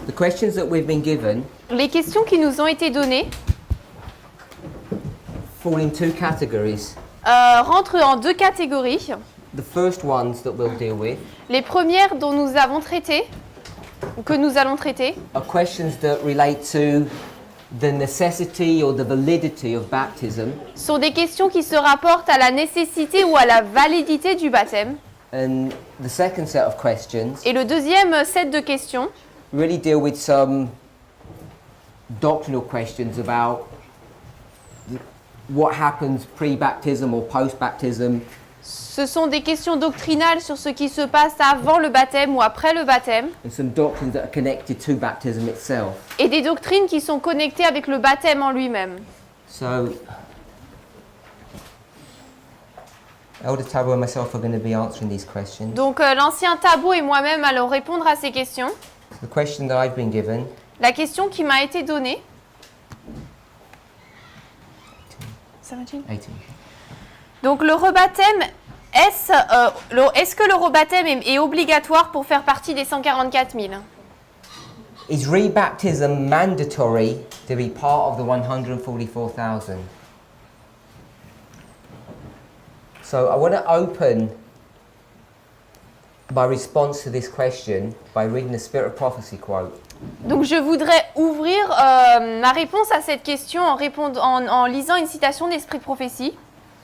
The questions that we've been given Les questions qui nous ont été données fall in two categories. rentrent en deux catégories. The first ones that we'll deal with Les premières dont nous avons traité, ou que nous allons traiter, are questions that relate to the necessity or the validity of baptism, sont des questions qui se rapportent à la nécessité ou à la validité du baptême. and the second set of questions Et le deuxième set de questions really deal with some doctrinal questions about what happens pre-baptism or post-baptism, ce sont des questions doctrinales sur ce qui se passe avant le baptême ou après le baptême, and some doctrines that are connected to baptism itself. et des doctrines qui sont connectées avec le baptême en lui-même. So, Elder Tabo and myself are going to be answering these questions. Donc l'ancien Tabo et moi-même allons répondre à ces questions. The question that I've been given, La question qui m'a été donnée. 17. 18. Donc le rebaptême, est-ce que le rebaptême est obligatoire pour faire partie des 144 000 ? Is rebaptism mandatory to be part of the 144,000? So I want to open my response to this question by reading the Spirit of Prophecy quote. Donc je voudrais ouvrir ma réponse à cette question en lisant une citation d'Esprit de prophétie.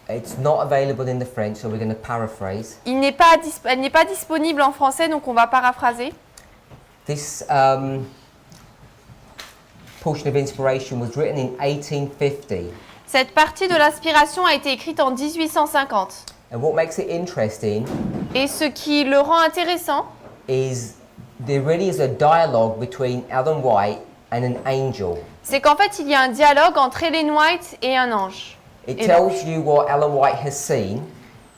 It's not available in the French, so we're going to paraphrase. Elle n'est pas disponible en français, donc on va paraphraser. This portion of inspiration was written in 1850. Cette partie de l'inspiration a été écrite en 1850. And what makes it interesting Et ce qui le rend intéressant, is there really is a dialogue between Ellen White and an angel. c'est qu'en fait, il y a un dialogue entre Ellen White et un ange. It Et tells you what Ellen White has seen,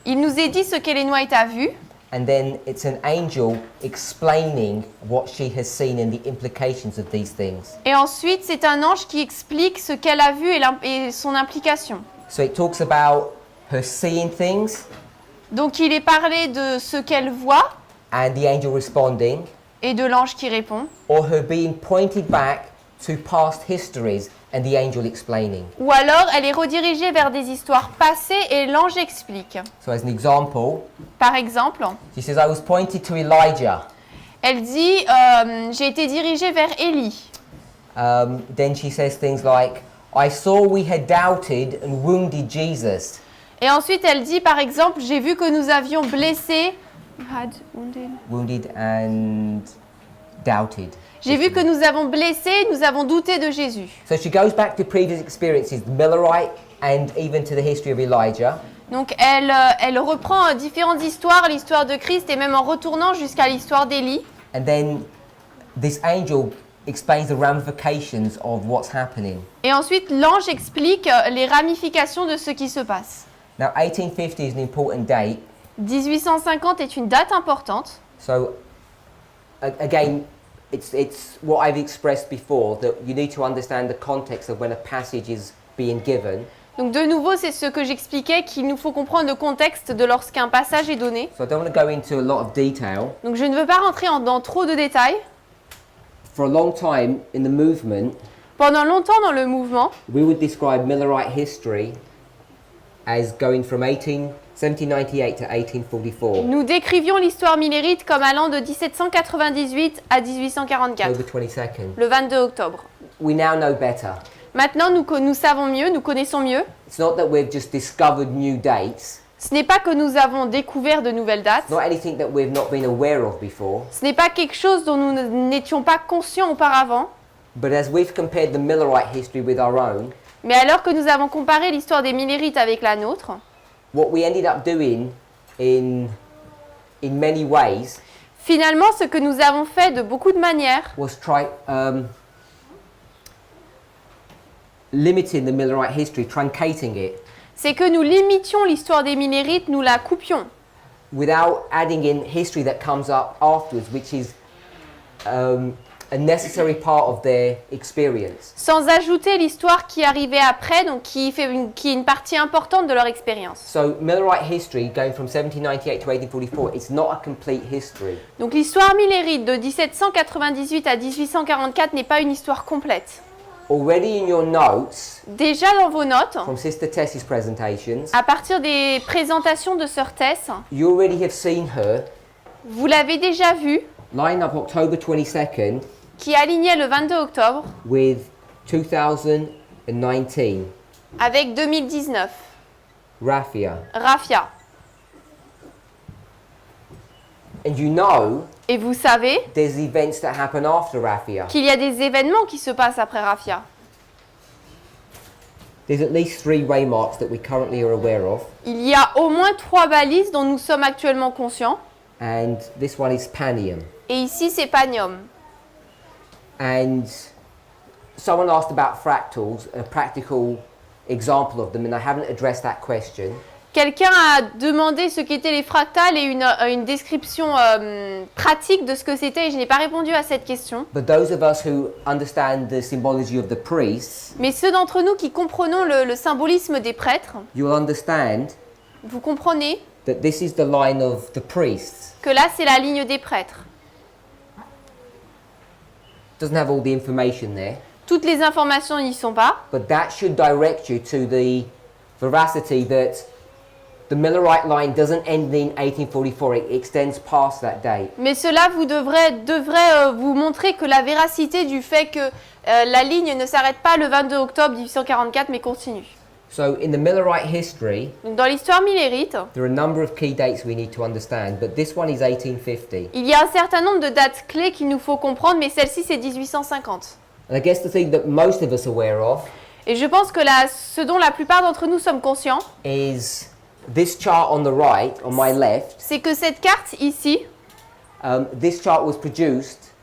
Il nous est dit ce qu'Ellen White a vu, and then it's an angel explaining what she has seen and the implications of these things. et ensuite, c'est un ange qui explique ce qu'elle a vu et son implication. So it talks about her seeing things Donc, il est parlé de ce qu'elle voit and the angel responding, et de l'ange qui répond, or her being pointed back to past histories and the angel explaining. ou alors elle est redirigée vers des histoires passées et l'ange explique. So as an example, Par exemple, she says, I was pointed to Elijah. elle dit j'ai été dirigée vers Élie. Then she says things like, I saw we had doubted and wounded Jesus. Et ensuite, elle dit, par exemple, j'ai vu que nous avions blessé. Wounded and doubted. J'ai vu que nous avons blessé, nous avons douté de Jésus. So she goes back to previous experiences, the Millerite and even to the history of Elijah. Donc, elle reprend différentes histoires, l'histoire de Christ et même en retournant jusqu'à l'histoire d'Élie. And then this angel explains the ramifications of what's happening. Et ensuite, l'ange explique les ramifications de ce qui se passe. Now, 1850 is an important date. 1850 est une date importante. So, again, it's what I've expressed before, that you need to understand the context of when a passage is being given. Donc de nouveau, c'est ce que j'expliquais, qu'il nous faut comprendre le contexte de lorsqu'un passage est donné. So I don't want to go into a lot of detail. Donc je ne veux pas rentrer dans trop de détails. For a long time in the movement, Pendant longtemps dans le mouvement, we would describe Millerite history as going from 1798 to 1844, nous décrivions l'histoire millérite comme allant de 1798 à 1844, October 22nd. le 22 octobre. We now know better. Maintenant, nous savons mieux, nous connaissons mieux. It's not that we've just discovered new dates. Ce n'est pas que nous avons découvert de nouvelles dates. Not anything that we've not been aware of before. Ce n'est pas quelque chose dont nous n'étions pas conscients auparavant. But as we've compared the Millerite history with our own, Mais alors que nous avons comparé l'histoire des millérites avec la nôtre, what we ended up doing in many ways finalement, ce que nous avons fait de beaucoup de manières, was try limiting the Millerite history, truncating it. c'est que nous limitions l'histoire des millérites, nous la coupions. without adding in history that comes up afterwards, which is a necessary part of their experience. Sans ajouter l'histoire qui arrivait après, donc qui est une partie importante de leur expérience. So Millerite history, going from 1798 to 1844, it's not a complete history. Donc l'histoire millérite de 1798 à 1844 n'est pas une histoire complète. Already in your notes Déjà dans vos notes, from Sister Tess's presentations, à partir des présentations de Sœur Tess, you already have seen her vous l'avez déjà vu, line up October 22nd qui alignait le 22 octobre with 2019, avec 2019, Raphia. Raphia. And you know Et vous savez there's events that happen after Raphia. qu'il y a des événements qui se passent après Raphia. There's at least 3 waymarks that we currently are aware of, Il y a au moins 3 balises dont nous sommes actuellement conscients. and this one is Panium. Et ici, c'est Panium. And someone asked about fractals, a practical example of them, and I haven't addressed that question. Quelqu'un a demandé ce qu'étaient les fractales et une description pratique de ce que c'était et je n'ai pas répondu à cette question. But those of us who understand the symbology of the priests, Mais ceux d'entre nous qui comprenons le symbolisme des prêtres, you will understand vous comprenez that this is the line of the priests. que là, c'est la ligne des prêtres. Doesn't have all the information there, Toutes les informations n'y sont pas, but that should direct you to the veracity that the Millerite line doesn't end in 1844, it extends past that date. mais cela vous devrait vous montrer que la véracité du fait que la ligne ne s'arrête pas le 22 octobre 1844 mais continue. So in the Millerite history, Donc, dans l'histoire millérite, there are a number of key dates we need to understand, but this one is 1850. il y a un certain nombre de dates clés qu'il nous faut comprendre, mais celle-ci c'est 1850. And I guess the thing that most of us are aware of Et je pense que ce dont la plupart d'entre nous sommes conscients, is this chart on the right, on my left. c'est que cette carte ici, This chart was produced,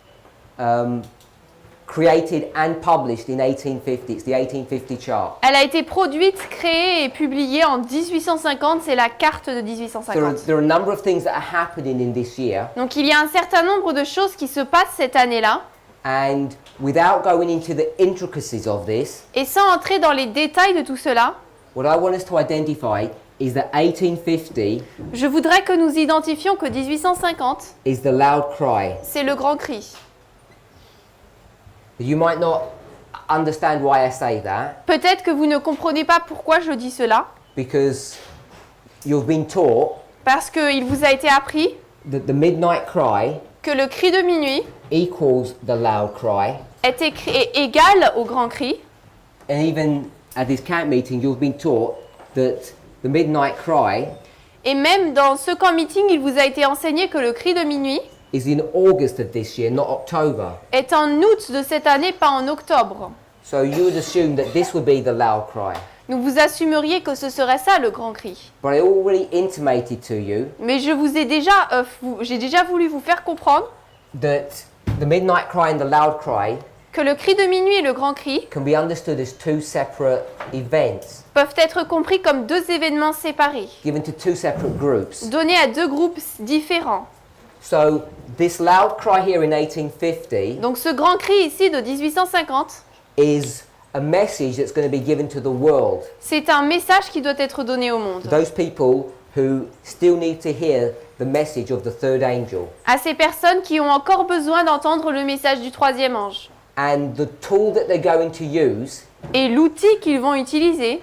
created and published in 1850. It's the 1850 chart. elle a été produite, créée et publiée en 1850, c'est la carte de 1850. There are a number of things that are happening in this year, Donc il y a un certain nombre de choses qui se passent cette année-là, and without going into the intricacies of this, et sans entrer dans les détails de tout cela, what I want us to identify is that 1850 je voudrais que nous identifions que 1850, is the loud cry. c'est le grand cri. You might not understand why I say that, Peut-être que vous ne comprenez pas pourquoi je dis cela, because you've been taught parce qu'il vous a été appris that the midnight cry que le cri de minuit equals the loud cry, est égal au grand cri, and even at this camp meeting you've been taught that the midnight cry et même dans ce camp meeting, il vous a été enseigné que le cri de minuit is in August of this year, not October. est en août de cette année, pas en octobre. So you would assume that this would be the loud cry. Donc vous assumeriez que ce serait ça le grand cri. But I already intimated to you Mais je vous ai j'ai déjà voulu vous faire comprendre that the midnight cry and the loud cry que le cri de minuit et le grand cri can be understood as 2 separate events peuvent être compris comme 2 événements séparés, given to 2 separate groups. donnés à 2 groupes différents. So this loud cry here in 1850 Donc ce grand cri ici de 1850, is a message that's going to be given to the world, c'est un message qui doit être donné au monde. to those people who still need to hear the message of the third angel. À ces personnes qui ont encore besoin d'entendre le message du 3e ange. And the tool that they're going to use Et l'outil qu'ils vont utiliser,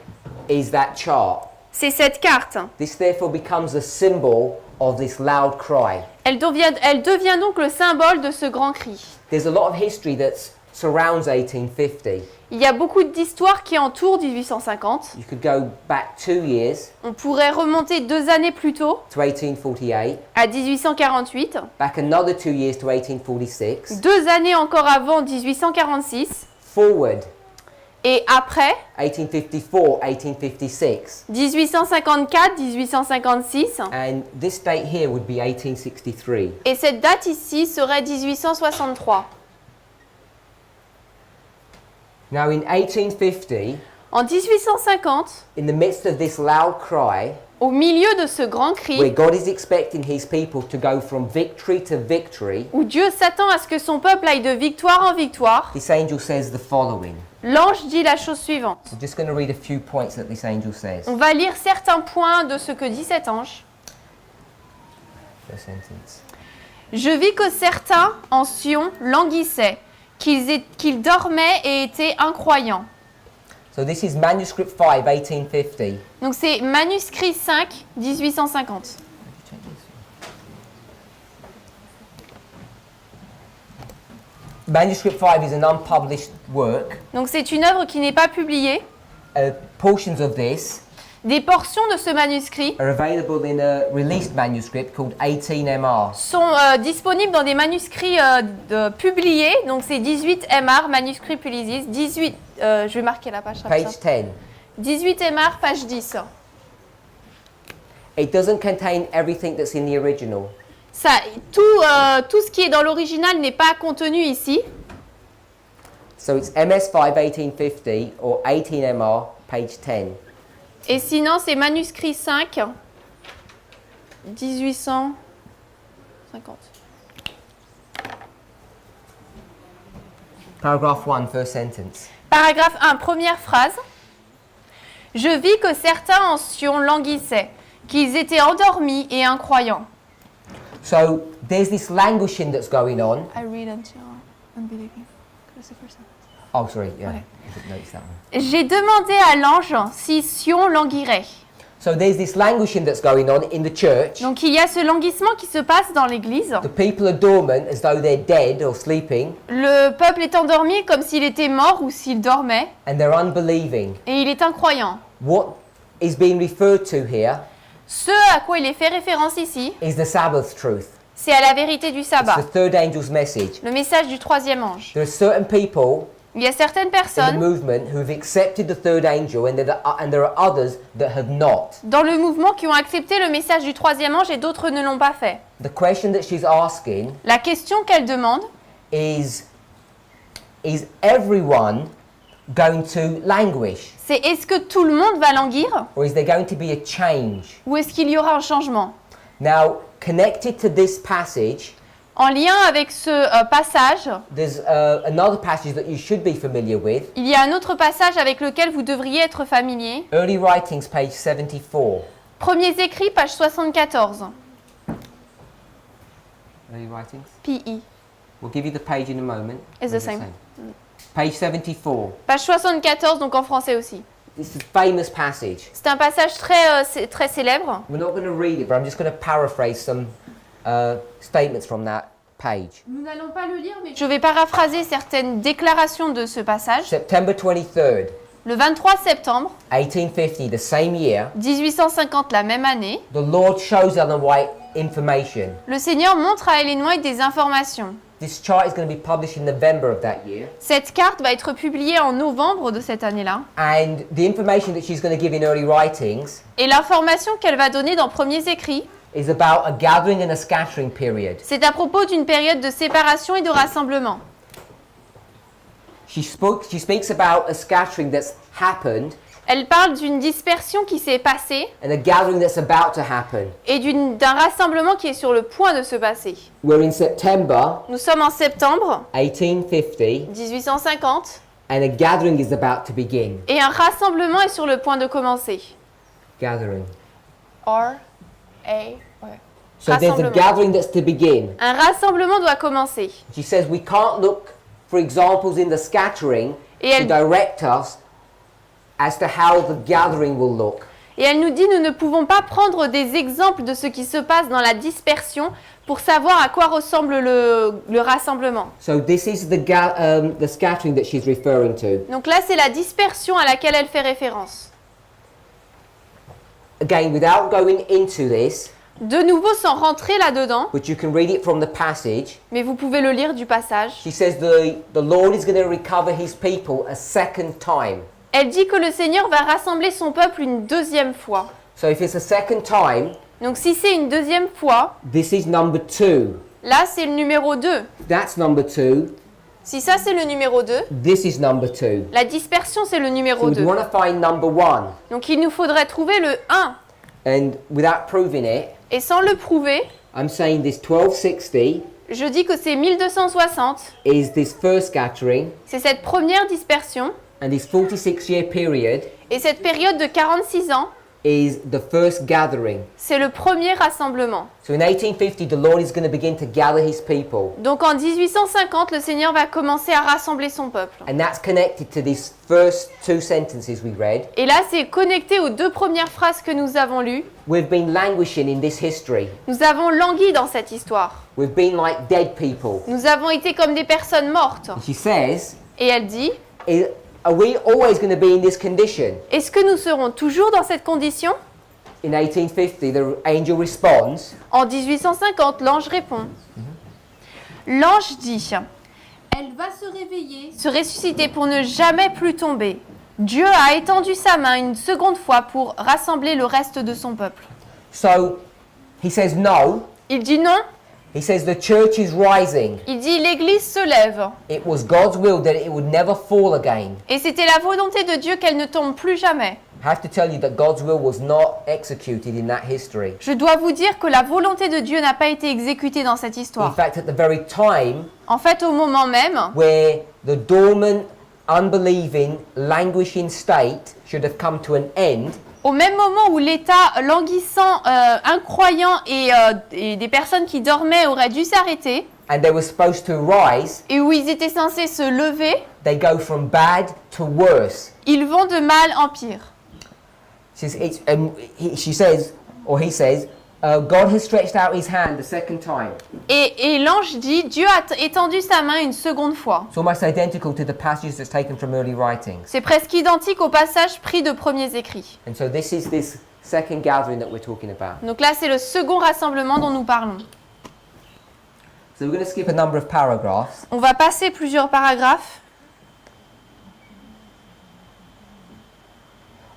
is that chart. c'est cette carte. This therefore becomes a symbol of this loud cry. Elle devient donc le symbole de ce grand cri. There's a lot of history that surrounds 1850. Il y a beaucoup d'histoires qui entourent 1850. You could go back 2 years On pourrait remonter 2 années plus tôt, to 1848, à 1848, back another 2 years to 1846, 2 années encore avant 1846, forward et après 1854, 1856, 1854, 1856, and this date here would be 1863. et cette date ici serait 1863. Now in 1850, En 1850, in the midst of this loud cry, au milieu de ce grand where cri, God is expecting his people to go from victory to victory, où Dieu s'attend à ce que son peuple aille de victoire en victoire, this angel says the following. l'ange dit la chose suivante. So just going to read a few points that this angel says. On va lire certains points de ce que dit cet ange. First sentence. Je vis que certains en Sion languissaient, qu'ils dormaient et étaient incroyants. So this is manuscript 5, 1850. Donc c'est manuscrit 5, 1850. Manuscript 5 is an unpublished work. Donc c'est une œuvre qui n'est pas publiée. Portions of this Des portions de ce manuscrit are available in a released manuscript called 18MR. sont disponibles dans des manuscrits publiés. Donc c'est 18 MR, manuscrits publiés. 18, je vais marquer la page. Page 10. 18 MR, page 10. It doesn't contain everything that's in the original. Ça, tout ce qui est dans l'original n'est pas contenu ici. So it's MS5 1850 or 18MR, page 10. Et sinon, c'est manuscrit 5, 1850. Paragraph 1, first sentence. Paragraphe 1, première phrase. Je vis que certains en Sion languissaient, qu'ils étaient endormis et incroyants. So there's this languishing that's going on. I read until unbelieving. That's the first sentence. Oh, sorry, yeah. Okay. I didn't notice that one. J'ai demandé à l'ange si Sion languirait. So there's this languishing that's going on in the church. Donc il y a ce languissement qui se passe dans l'église. The people are dormant as though they're dead or sleeping, Le peuple est endormi comme s'il était mort ou s'il dormait. and they're unbelieving. Et il est incroyant. What is being referred to here Ce à quoi il est fait référence ici, is the Sabbath truth. c'est à la vérité du It's sabbat. the third angel's message. Le message du troisième ange. There are certain people Il y a certaines in the personnes movement who have accepted the third angel, and there are others that have not. dans le mouvement qui ont accepté le message du troisième ange et d'autres ne l'ont pas fait. The question that she's asking La question qu'elle demande, is everyone going to languish? c'est est-ce que tout le monde va languir Or is there going to be a change? ou est-ce qu'il y aura un changement? Now, connected to this passage, En lien avec ce passage, there's another passage that you should be familiar with. il y a un autre passage avec lequel vous devriez être familier. Early Writings, page 74. Premiers écrits, page 74. Early Writings? PE. We'll give you the page in a moment. It's the same. Page 74. Page 74, donc en français aussi. This is a famous passage. C'est un passage très célèbre. We're not going to read it, but I'm just going to paraphrase some statements from that page. Nous n'allons pas le lire, mais je vais paraphraser certaines déclarations de ce passage. September 23rd, Le 23 septembre 1850, the same year, 1850, la même année, the Lord shows Ellen White information. le Seigneur montre à Ellen White des informations. This chart is going to be published in November of that year. Cette carte va être publiée en novembre de cette année-là. And the information that she's going to give in early writings Et l'information qu'elle va donner dans Premiers écrits, is about a gathering and a scattering period. c'est à propos d'une période de séparation et de rassemblement. She speaks about a scattering that's happened Elle parle d'une dispersion qui s'est passée and a gathering that's about to happen. et d'un rassemblement qui est sur le point de se passer. We're in September Nous sommes en septembre 1850 1850 and a gathering is about to begin. et un rassemblement est sur le point de commencer. Gathering. So So there's a gathering that's to begin. Un rassemblement doit commencer. She says we can't look for examples in the scattering Et to elle, direct us as to how the gathering will look. et elle nous dit, nous ne pouvons pas prendre des exemples de ce qui se passe dans la dispersion pour savoir à quoi ressemble le rassemblement. So this is the scattering that she's referring to. Donc là, c'est la dispersion à laquelle elle fait référence. Again, without going into this, De nouveau, sans rentrer là-dedans, but you can read it from the passage, mais vous pouvez le lire du passage. she says the Lord is going to recover his people a second time. Elle dit que le Seigneur va rassembler son peuple une deuxième fois. So if it's a second time, Donc si c'est une deuxième fois, this is number 2. là c'est le numéro 2. That's number 2. Si ça c'est le numéro 2, This is number 2. la dispersion c'est le So numéro we 2. want to find number 1. Donc il nous faudrait trouver le 1. And without proving it, Et sans le prouver, I'm saying this 1260 je dis que c'est 1260, is this first scattering, c'est cette première dispersion, and this 46-year period et cette période de 46 ans, is the first gathering. c'est le premier rassemblement. So in 1850, the Lord is going to begin to gather his people. Donc en 1850, le Seigneur va commencer à rassembler son peuple. And that's connected to these first two sentences we read. Et là, c'est connecté aux deux premières phrases que nous avons lues. We've been languishing in this history. Nous avons langui dans cette histoire. We've been like dead people. Nous avons été comme des personnes mortes. And she says, Et elle dit, are we always going to be in this condition? est-ce que nous serons toujours dans cette condition? In 1850, the angel responds, En 1850, l'ange répond. L'ange dit, elle va se réveiller, se ressusciter pour ne jamais plus tomber. Dieu a étendu sa main une seconde fois pour rassembler le reste de son peuple. so he says no. Il dit non, He says the church is rising. il dit l'Église se lève. It was God's will that it would never fall again. Et c'était la volonté de Dieu qu'elle ne tombe plus jamais. I have to tell you that God's will was not executed in that history. Je dois vous dire que la volonté de Dieu n'a pas été exécutée dans cette In histoire. fact, at the very time En fait, au moment même, where the dormant, unbelieving, languishing state should have come to an end, au même moment où l'état languissant, incroyant et des personnes qui dormaient auraient dû s'arrêter, and they were supposed to rise, et où ils étaient censés se lever, they go from bad to worse. ils vont de mal en pire. She says, or he says, God has stretched out his hand the second time. Et l'ange dit, Dieu a étendu sa main une seconde fois. It's almost identical to the passage that's taken from early writings. C'est presque identique au passage pris de premiers écrits. And so this is this second gathering that we're talking about. Donc là, c'est le second rassemblement dont nous parlons. So we're going to skip a number of paragraphs. On va passer plusieurs paragraphes.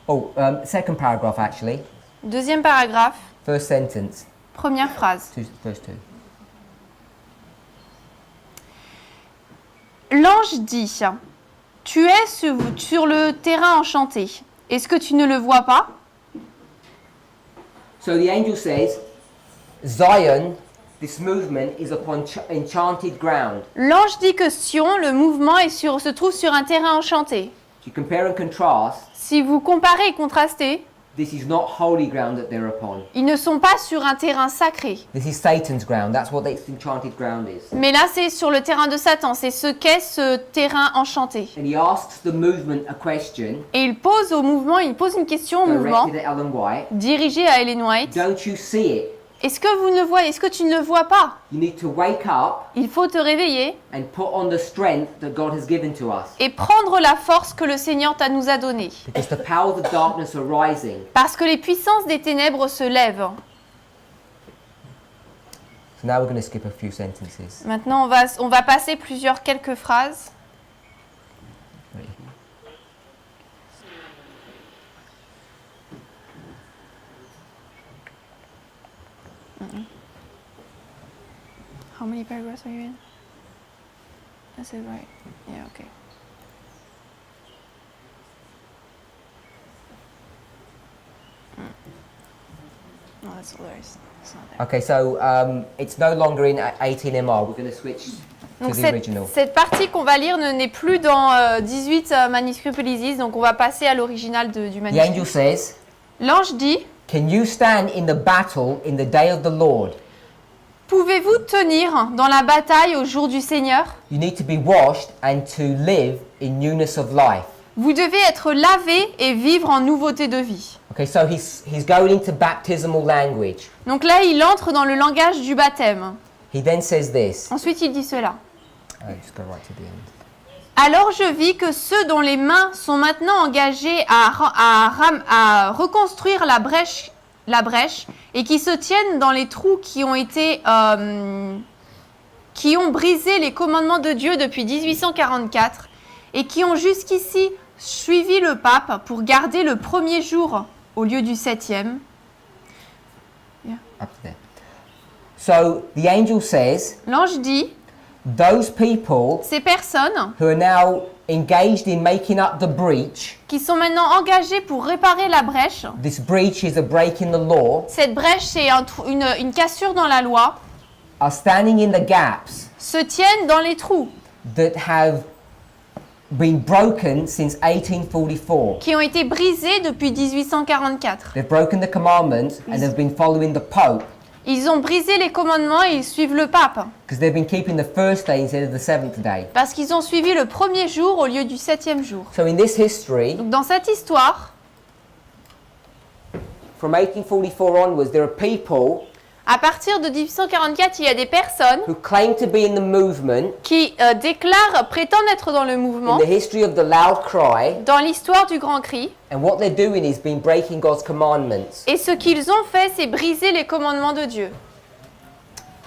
Oh, second paragraph actually. Deuxième paragraphe, First sentence. première phrase. First two. L'ange dit, tu es sur le terrain enchanté. Est-ce que tu ne le vois pas? So the angel says, Zion, this movement is upon enchanted ground. L'ange dit que Sion, le mouvement, se trouve sur un terrain enchanté. If you compare and contrast, Si vous comparez et contrastez, this is not holy ground that they're upon. ils ne sont pas sur un terrain sacré. This is Satan's ground. That's what this enchanted ground is. Mais là, c'est sur le terrain de Satan. C'est ce qu'est ce terrain enchanté. And he asks the movement a question Et il pose une question au mouvement, directed at Ellen White. dirigée à Ellen White. Don't you see it? Est-ce que vous ne voyez, est-ce que tu ne le vois pas? You need to wake up Il faut te réveiller and put on the strength that God has given to us. et prendre la force que le Seigneur nous a donnée. Because the power of the darkness are rising. Parce que les puissances des ténèbres se lèvent. So now we're going to skip a few sentences. Maintenant, on va passer quelques phrases. How many paragraphs are you in? Is it right? Yeah, okay. No, that's all there is. It's not there. Okay, so it's no longer in 18MR. We're going to switch to Donc the original. cette partie qu'on va lire n'est plus dans 18 manuscrits Polisis, donc on va passer à l'original du The manuscrit. angel says, L'ange dit, Can you stand in the battle in the day of the Lord? pouvez-vous tenir dans la bataille au jour du Seigneur? You need to be washed and to live in newness of life. Vous devez être lavé et vivre en nouveauté de vie. Okay, so he's going into baptismal language. Donc là, il entre dans le langage du baptême. He then says this. Ensuite, il dit cela. Just go right to the end. Alors je vis que ceux dont les mains sont maintenant engagées à reconstruire la brèche et qui se tiennent dans les trous qui ont brisé les commandements de Dieu depuis 1844 et qui ont jusqu'ici suivi le pape pour garder le premier jour au lieu du 7e. Up to there. So the angel says, L'ange dit, those people ces personnes who are now engaged in making up the breach, qui sont maintenant engagées pour réparer la brèche, this breach is a break in the law, cette brèche c'est une cassure dans la loi, are standing in the gaps se tiennent dans les trous that have been broken since 1844. qui ont été brisés depuis 1844. They've broken the commandments and they've been following the Pope Ils ont brisé les commandements et ils suivent le pape because they've been keeping the first day instead of the seventh day. parce qu'ils ont suivi le premier jour au lieu du septième jour. So in this history, Donc dans cette histoire, from 1844 onwards, there are people à partir de 1844, il y a des personnes who claim to be in the movement qui prétendent être dans le in mouvement, the history of the loud cry, dans l'histoire du grand cri, and what they're doing is been breaking God's commandments. et ce qu'ils ont fait, c'est briser les commandements de Dieu.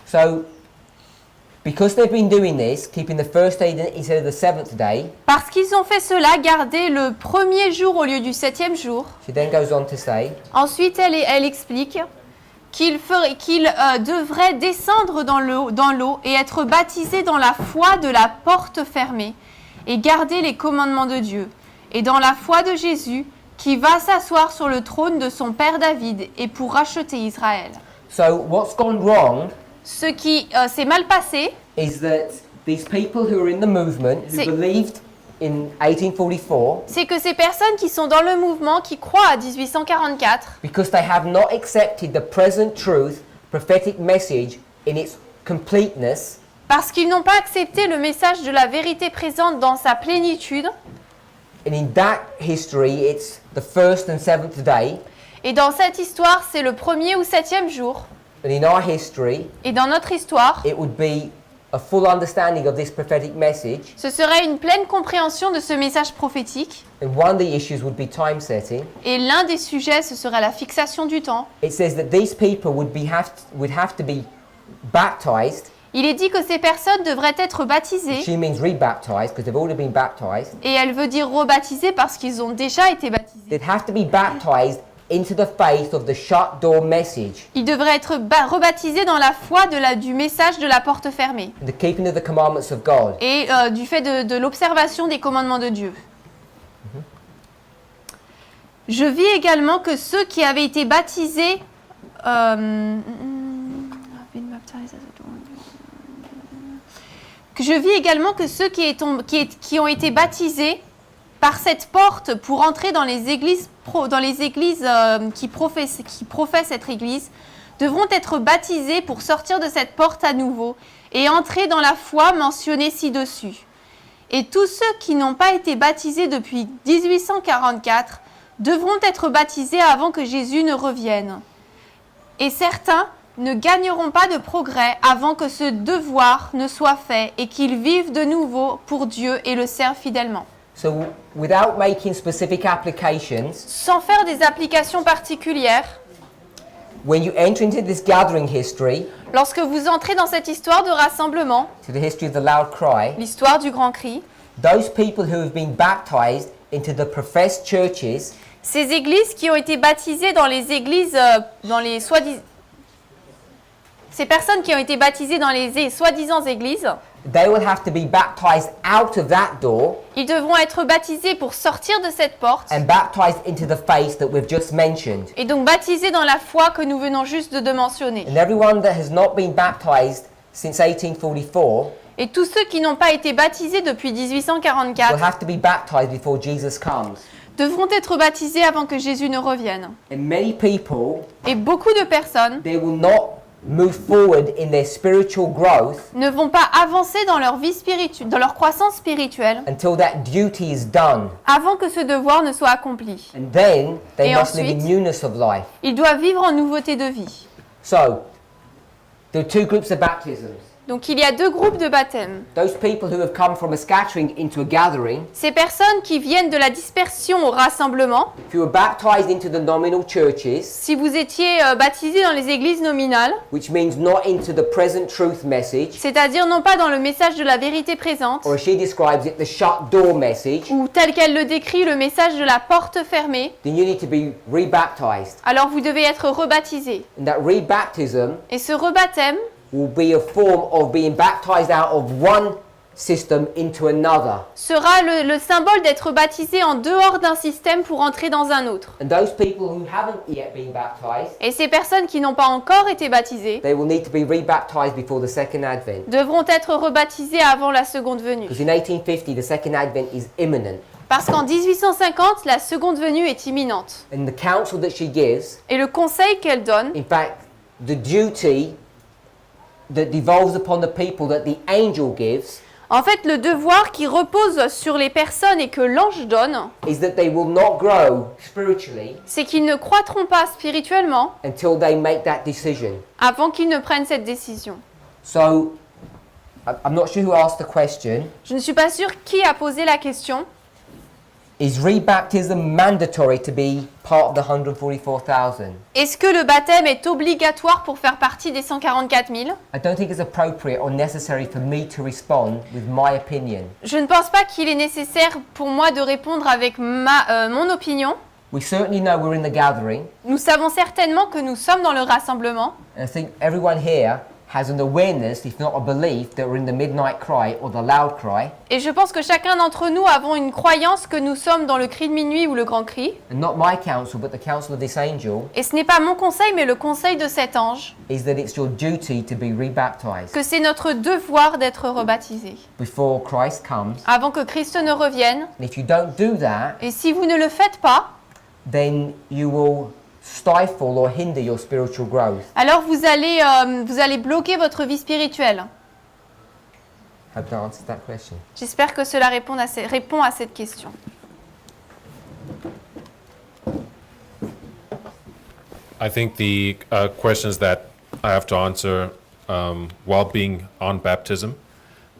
So, because they've been doing this, keeping the first day instead of the seventh day, Parce qu'ils ont fait cela, garder le premier jour au lieu du septième jour. she then goes on to say, Ensuite, elle explique qu'ils devraient descendre dans l'eau et être baptisés dans la foi de la porte fermée et garder les commandements de Dieu et dans la foi de Jésus qui va s'asseoir sur le trône de son père David et pour racheter Israël. so what's gone wrong Ce qui s'est mal passé, is that these people who are in the movement, who C'est- believed in 1844, c'est que ces personnes qui sont dans le mouvement, qui croient à 1844, because they have not accepted the present truth, prophetic message in its completeness, parce qu'ils n'ont pas accepté le message de la vérité présente dans sa plénitude, and in that history it's the first and seventh day, et dans cette histoire, c'est le premier ou septième jour, and in our history et dans notre histoire, it would be a full understanding of this prophetic message, ce serait une pleine compréhension de ce message prophétique, and one of the issues would be time setting. et l'un des sujets, ce serait la fixation du temps. It says that these people would have to be baptized. Il est dit que ces personnes devraient être baptisées, She means rebaptized because they've already been baptized. et elle veut dire rebaptisées parce qu'ils ont déjà été baptisés. They'd have to be baptized into the faith of the shut door message Ils devraient être rebaptisés dans la foi du message de la porte fermée, and the keeping of the commandments of God. et du fait de l'observation des commandements de Dieu. Je vis également que ceux qui avaient été baptisés je vis également que ceux qui ont été baptisés par cette porte pour entrer dans les églises, qui professent cette église devront être baptisés pour sortir de cette porte à nouveau et entrer dans la foi mentionnée ci-dessus. Et tous ceux qui n'ont pas été baptisés depuis 1844 devront être baptisés avant que Jésus ne revienne. Et certains ne gagneront pas de progrès avant que ce devoir ne soit fait et qu'ils vivent de nouveau pour Dieu et le servent fidèlement. So without making specific applications, Sans faire des applications particulières, when you enter into this gathering history, lorsque vous entrez dans cette histoire de rassemblement, to the history of the loud cry, l'histoire du grand cri, those people who have been baptized into the professed churches, ces églises qui ont été baptisées dans les églises, ces personnes qui ont été baptisées dans les soi-disant églises, they will have to be baptized out of that door ils devront être baptisés pour sortir de cette porte and baptized into the faith that we've just mentioned. et donc baptisés dans la foi que nous venons juste de mentionner. And everyone that has not been baptized since 1844 Et tous ceux qui n'ont pas été baptisés depuis will 1844 have to be baptized before Jesus comes. devront être baptisés avant que Jésus ne revienne. And many people, Et beaucoup de personnes they will not move forward in their spiritual growth ne vont pas avancer dans leur vie spirituelle, dans leur croissance spirituelle, until that duty is done. avant que ce devoir ne soit accompli. And then they Et must live in ensuite, newness of life. Ils doivent vivre en nouveauté de vie. So, there are two groups of baptisms. Donc il y a deux groupes de baptême. Those people who have come from a scattering into a gathering, Ces personnes qui viennent de la dispersion au rassemblement, if you were baptized into the nominal churches, si vous étiez baptisés dans les églises nominales, which means not into the present truth message, c'est-à-dire non pas dans le message de la vérité présente, or as she describes it, the shut door message, ou tel qu'elle le décrit, le message de la porte fermée, then you need to be rebaptized. alors vous devez être rebaptisés. And that rebaptism Et ce rebaptême will be a form of being baptized out of one system into another. sera le symbole d'être baptisé en dehors d'un système pour entrer dans un autre. And those people who haven't yet been baptized, Et ces personnes qui n'ont pas encore été baptisées they will need to be rebaptized before the second advent. devront être rebaptisées avant la seconde venue. Because in 1850, the second advent is imminent. Parce qu'en 1850, la seconde venue est imminente. And the counsel that she gives, Et le conseil qu'elle donne, in fact, the duty that devolves upon the people that the angel gives, en fait, le devoir qui repose sur les personnes et que l'ange donne, is that they will not grow spiritually c'est qu'ils ne croîtront pas spirituellement until they make that decision. avant qu'ils ne prennent cette décision. So, I'm not sure who asked the question. Je ne suis pas sûre qui a posé la question. Is rebaptism mandatory to be part of the 144,000? Est-ce que le baptême est obligatoire pour faire partie des 144 000? I don't think it's appropriate or necessary for me to respond with my opinion. Je ne pense pas qu'il est nécessaire pour moi de répondre avec mon opinion. We certainly know we're in the gathering, Nous savons certainement que nous sommes dans le rassemblement. and I think everyone here has an awareness, if not a belief, that we're in the midnight cry or the loud cry, Et je pense que chacun d'entre nous avons une croyance que nous sommes dans le cri de minuit ou le grand cri. and not my counsel, but the counsel of this angel, Et ce n'est pas mon conseil, mais le conseil de cet ange, is that it's your duty to be rebaptized que c'est notre devoir d'être rebaptisé before Christ comes. avant que Christ ne revienne. And if you don't do that, Et si vous ne le faites pas, then you will stifle or hinder your spiritual growth. alors vous allez bloquer votre vie spirituelle. Hope that answers that question. J'espère que cela répond à cette question. I think the questions that I have to answer while being on baptism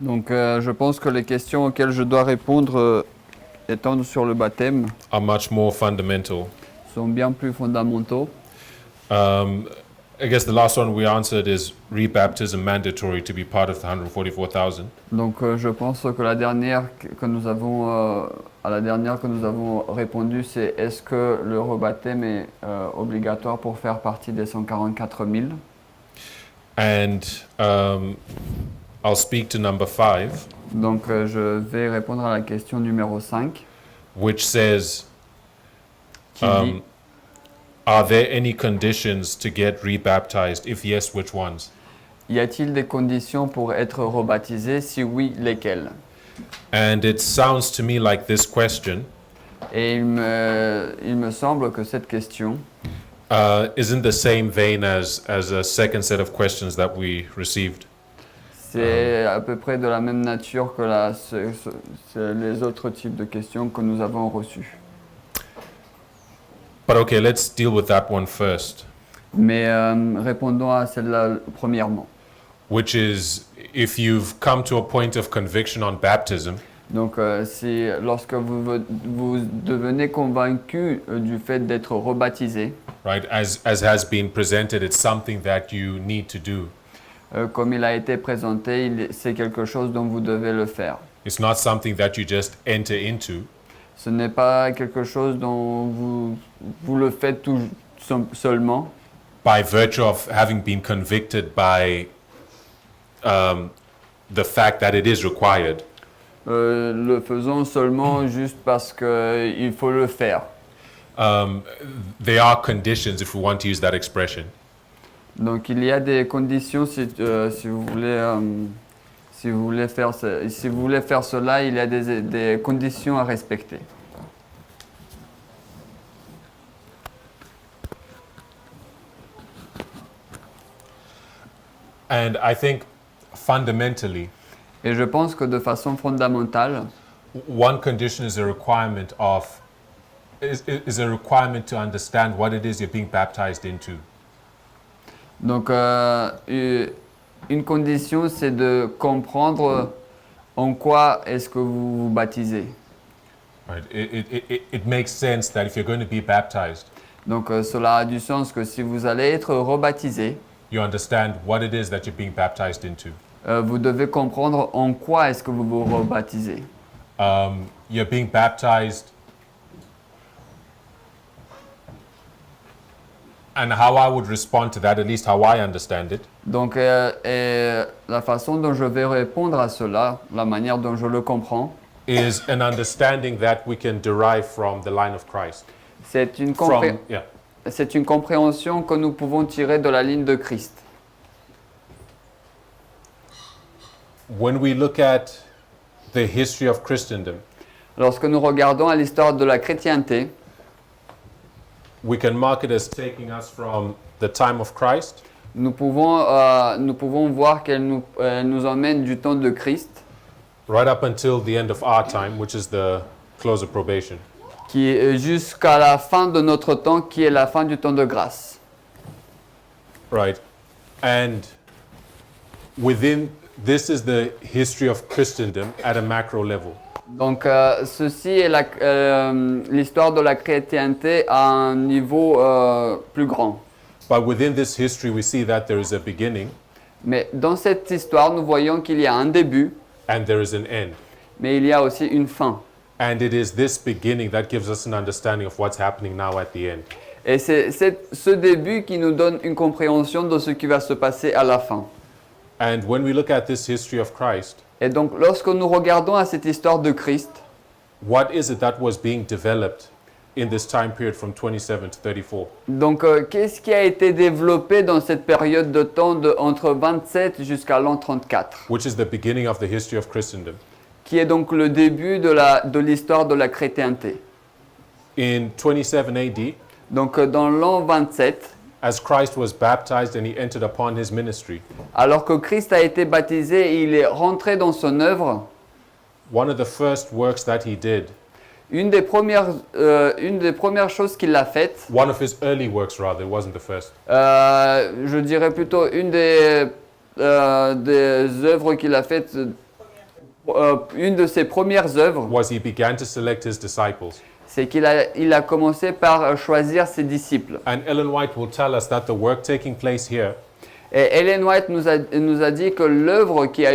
Donc je pense que les questions auxquelles je dois répondre étant sur le baptême are much more fundamental. sont bien plus fondamentaux. I guess the last one we answered is rebaptism mandatory to be part of the 144,000. Donc je pense que la dernière que nous avons à la dernière que nous avons répondu, c'est est-ce que le rebaptême est obligatoire pour faire partie des 144 000? And I'll speak to number 5, Donc je vais répondre à la question numéro 5 which says, qui dit are there any conditions to get rebaptized? If yes, which ones? y a-t-il des conditions pour être rebaptisé? Si oui, lesquelles? And it sounds to me like this question Et il me semble que cette question is in the same vein as a second set of questions that we received. c'est à peu près de la même nature que les autres types de questions que nous avons reçues. But okay, let's deal with that one first, Mais répondons à celle-là premièrement. which is if you've come to a point of conviction on baptism, Donc si lorsque vous devenez convaincu du fait d'être rebaptisé, right, as has been presented, it's something that you need to do. comme il a été présenté, c'est quelque chose dont vous devez le faire. It's not something that you just enter into. Ce n'est pas quelque chose dont vous le faites tout seulement, By virtue of having been convicted by the fact that it is required. le faisons seulement juste parce qu'il faut le faire. There are conditions, if we want to use that expression. Donc il y a des conditions si vous voulez faire cela, il y a des conditions à respecter. And I think fundamentally, Et je pense que de façon fondamentale, one condition is a requirement to understand what it is you're being baptized into. donc une condition c'est de comprendre en quoi est-ce que vous vous baptisez. Right? It makes sense that if you're going to be baptized, Donc cela a du sens que si vous allez être rebaptisé, you understand what it is that you're being baptized into. vous devez comprendre en quoi est-ce que vous vous rebaptisez. You're being baptized And how I would respond to that, at least how I understand it, Donc, et la façon dont je vais répondre à cela, la manière dont je le comprends, is an understanding that we can derive from the line of Christ. c'est une, From, yeah. c'est une compréhension que nous pouvons tirer de la ligne de Christ. When we look at the history of Christendom, Lorsque nous regardons à l'histoire de la chrétienté, we can mark it as taking us from the time of Christ nous pouvons voir qu'elle nous emmène du temps de Christ, right up until the end of our time, which is the close of probation. qui est jusqu'à la fin de notre temps, qui est la fin du temps de grâce. Right. And within this is the history of Christendom at a macro level. Donc, ceci est l'histoire de la chrétienté à un niveau plus grand. But within this history, we see that there is a beginning Mais dans cette histoire, nous voyons qu'il y a un début, and there is an end. mais il y a aussi une fin. And it is this beginning that gives us an understanding of what's happening now at the end. Et c'est ce début qui nous donne une compréhension de ce qui va se passer à la fin. And when we look at this history of Christ, Et donc, lorsque nous regardons à cette histoire de Christ, what is it that was being developed in this time period from 27 to 34? donc qu'est-ce qui a été développé dans cette période de temps entre 27 jusqu'à l'an 34, Which is the beginning of the history of Christendom. qui est donc le début de l'histoire de la chrétienté. In 27 AD, Donc, dans l'an 27, as Christ was baptized and he entered upon his ministry, alors que Christ a été baptisé et il est rentré dans son œuvre, one of the first works that he did, une des premières choses qu'il a faites, one of his early works rather, it wasn't the first, je dirais plutôt une des œuvres qu'il a faites, une de ses premières œuvres, was he began to select his disciples. c'est qu'il a commencé par choisir ses disciples. And Ellen White will tell us that the work taking place here Et Ellen White nous a dit que l'œuvre qui a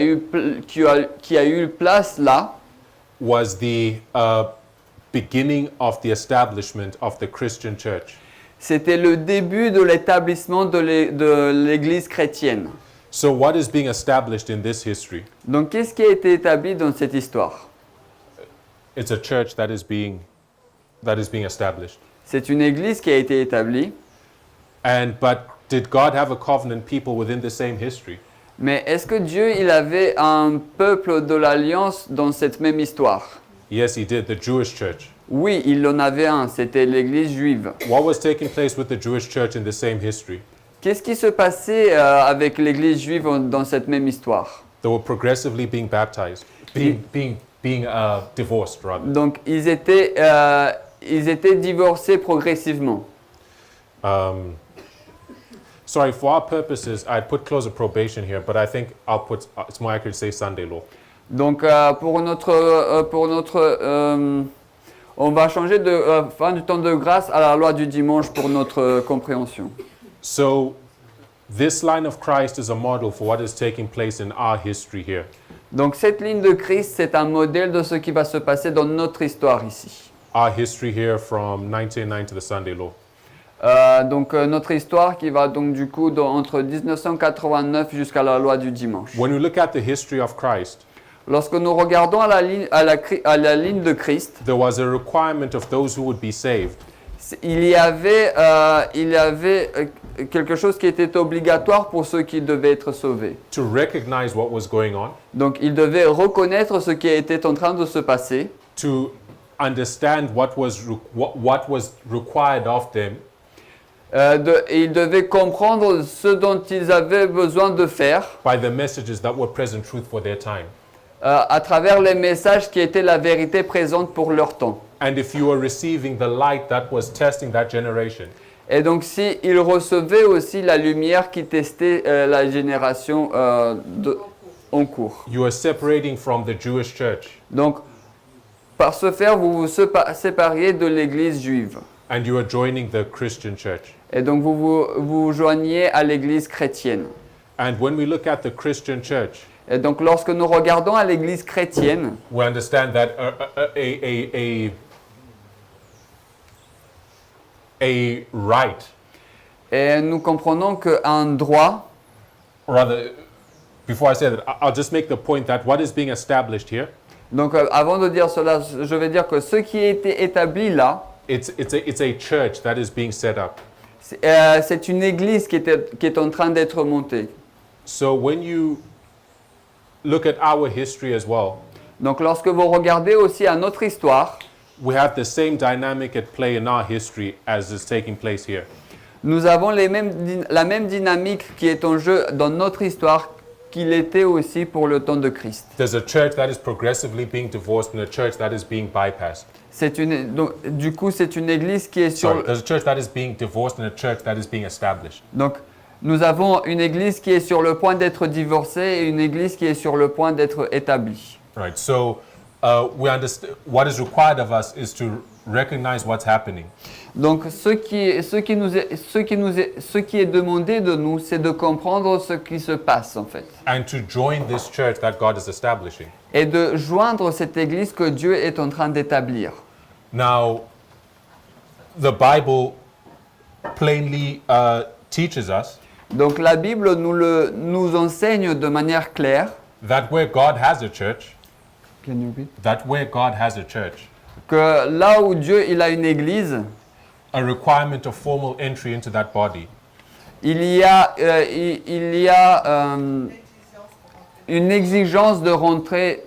eu place là, was the beginning of the establishment of the Christian church. c'était le début de l'établissement de l'Église chrétienne. So what is being established in this history? Donc, qu'est-ce qui a été établi dans cette histoire? It's a church that is being established. C'est une Église qui a été établie, But did God have a covenant people within the same history? mais est-ce que Dieu il avait un peuple de l'Alliance dans cette même histoire? Yes, he did, the Jewish church. Oui, il en avait un, c'était l'Église juive. What was taking place with the Jewish church in the same history? Qu'est-ce qui se passait avec l'Église juive dans cette même histoire? They were progressively being baptized, being divorced rather. Donc, ils étaient divorcés progressivement. Sorry, for our purposes, I put close of probation here, but I think it's more accurate to say Sunday law. Donc, on va changer de fin du temps de grâce à la loi du dimanche pour notre compréhension. So, this line of Christ is a model for what is taking place in our history here. Donc, cette ligne de Christ, c'est un modèle de ce qui va se passer dans notre histoire ici. Our history here from 1909 to the Sunday law. Donc, notre histoire qui va donc du coup entre 1989 jusqu'à la loi du dimanche. When we look at the history of Christ, Lorsque nous regardons à la ligne de Christ, there was a requirement of those who would be saved il y avait quelque chose qui était obligatoire pour ceux qui devaient être sauvés. to recognize what was going on, Donc, ils devaient reconnaître ce qui était en train de se passer, to understand what was required of them, et ils devaient comprendre ce dont ils avaient besoin de faire by the messages that were present truth for their time. à travers les messages qui étaient la vérité présente pour leur temps. And if you were receiving the light that was testing that generation, Et donc, si ils recevaient aussi la lumière qui testait la génération en cours. you are separating from the Jewish church Donc, par ce faire, vous vous sépariez de l'Église juive. and you are joining the Christian church. Et donc, vous joignez à l'Église chrétienne. And when we look at the Christian church, Et donc, lorsque nous regardons à l'Église chrétienne, we understand that a right Et nous comprenons qu'un droit, or rather, before I say that, I'll just make the point that what is being established here, donc avant de dire cela, je vais dire que ce qui a été établi là, it's a church that is being set up. c'est une église qui est en train d'être montée. So when you look at our history as well, Donc lorsque vous regardez aussi à notre histoire, we have the same dynamic at play in our history as is taking place here. nous avons la même dynamique qui est en jeu dans notre histoire qu'il était aussi pour le temps de Christ. There's a church that is progressively being divorced and a church that is being bypassed. Donc, du coup, c'est une église qui est sur... Sorry, there's a church that is being divorced and a church that is being established. Donc, nous avons une église qui est sur le point d'être divorcée et une église qui est sur le point d'être établie. Right. So we understand what is required of us is to recognize what's happening. Donc, ce qui est demandé de nous, c'est de comprendre ce qui se passe en fait. And to join this church that God is establishing. Et de joindre cette église que Dieu est en train d'établir. Now, the Bible plainly teaches us Donc, la Bible nous enseigne de manière claire that where God has a church, Can you repeat? that where God has a church, Que là où Dieu il a une église, a requirement of formal entry into that body il y a une exigence de rentrer,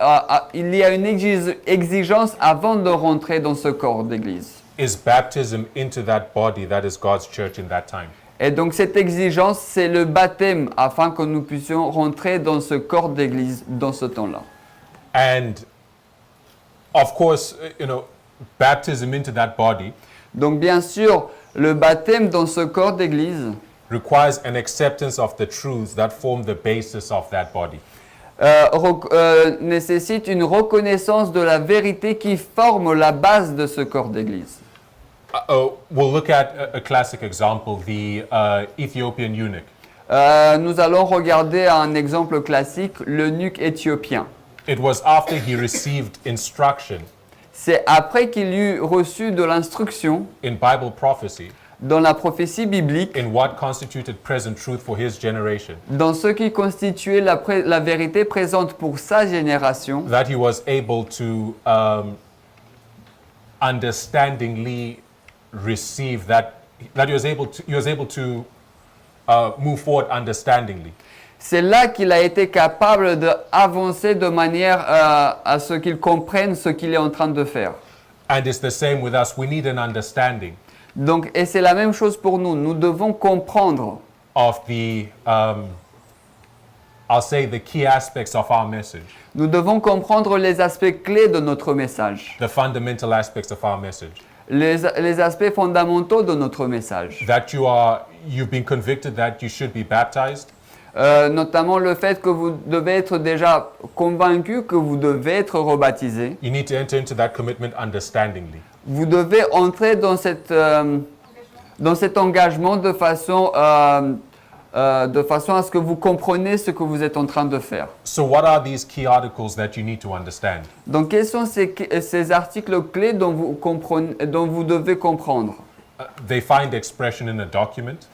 il y a une exigence avant de rentrer dans ce corps d'église. is baptism into that body that is God's church in that time. Et donc cette exigence, c'est le baptême afin que nous puissions rentrer dans ce corps d'église dans ce temps-là. And of course, baptism into that body Donc bien sûr, le baptême dans ce corps d'église requires an acceptance of the truths that form the basis of that body. nécessite une reconnaissance de la vérité qui forme la base de ce corps d'église. We'll look at a classic example, the Ethiopian eunuch. Nous allons regarder un exemple classique, l'eunuque éthiopien. It was after he received instruction C'est après qu'il eut reçu de l'instruction in Bible prophecy dans la prophétie biblique, in what constituted present truth for his generation, dans ce qui constituait la vérité présente pour sa génération, that he was able to understandingly receive that he was able to move forward understandingly. c'est là qu'il a été capable d'avancer de manière à ce qu'il comprenne ce qu'il est en train de faire. And it's the same with us. We need an understanding Donc, et c'est la même chose pour nous. Nous devons comprendre of the, I'll say, the key aspects of our message, Nous devons comprendre les aspects clés de notre message, the fundamental aspects of our message. les aspects fondamentaux de notre message. That you've been convicted that you should be baptized, Notamment le fait que vous devez être déjà convaincu que vous devez être rebaptisé. you need to enter into that commitment understandingly. Vous devez entrer dans cet engagement de façon à ce que vous compreniez ce que vous êtes en train de faire. So what are these key articles that you need to understand? Donc, quels sont ces articles clés dont vous devez comprendre? They find expression in a document.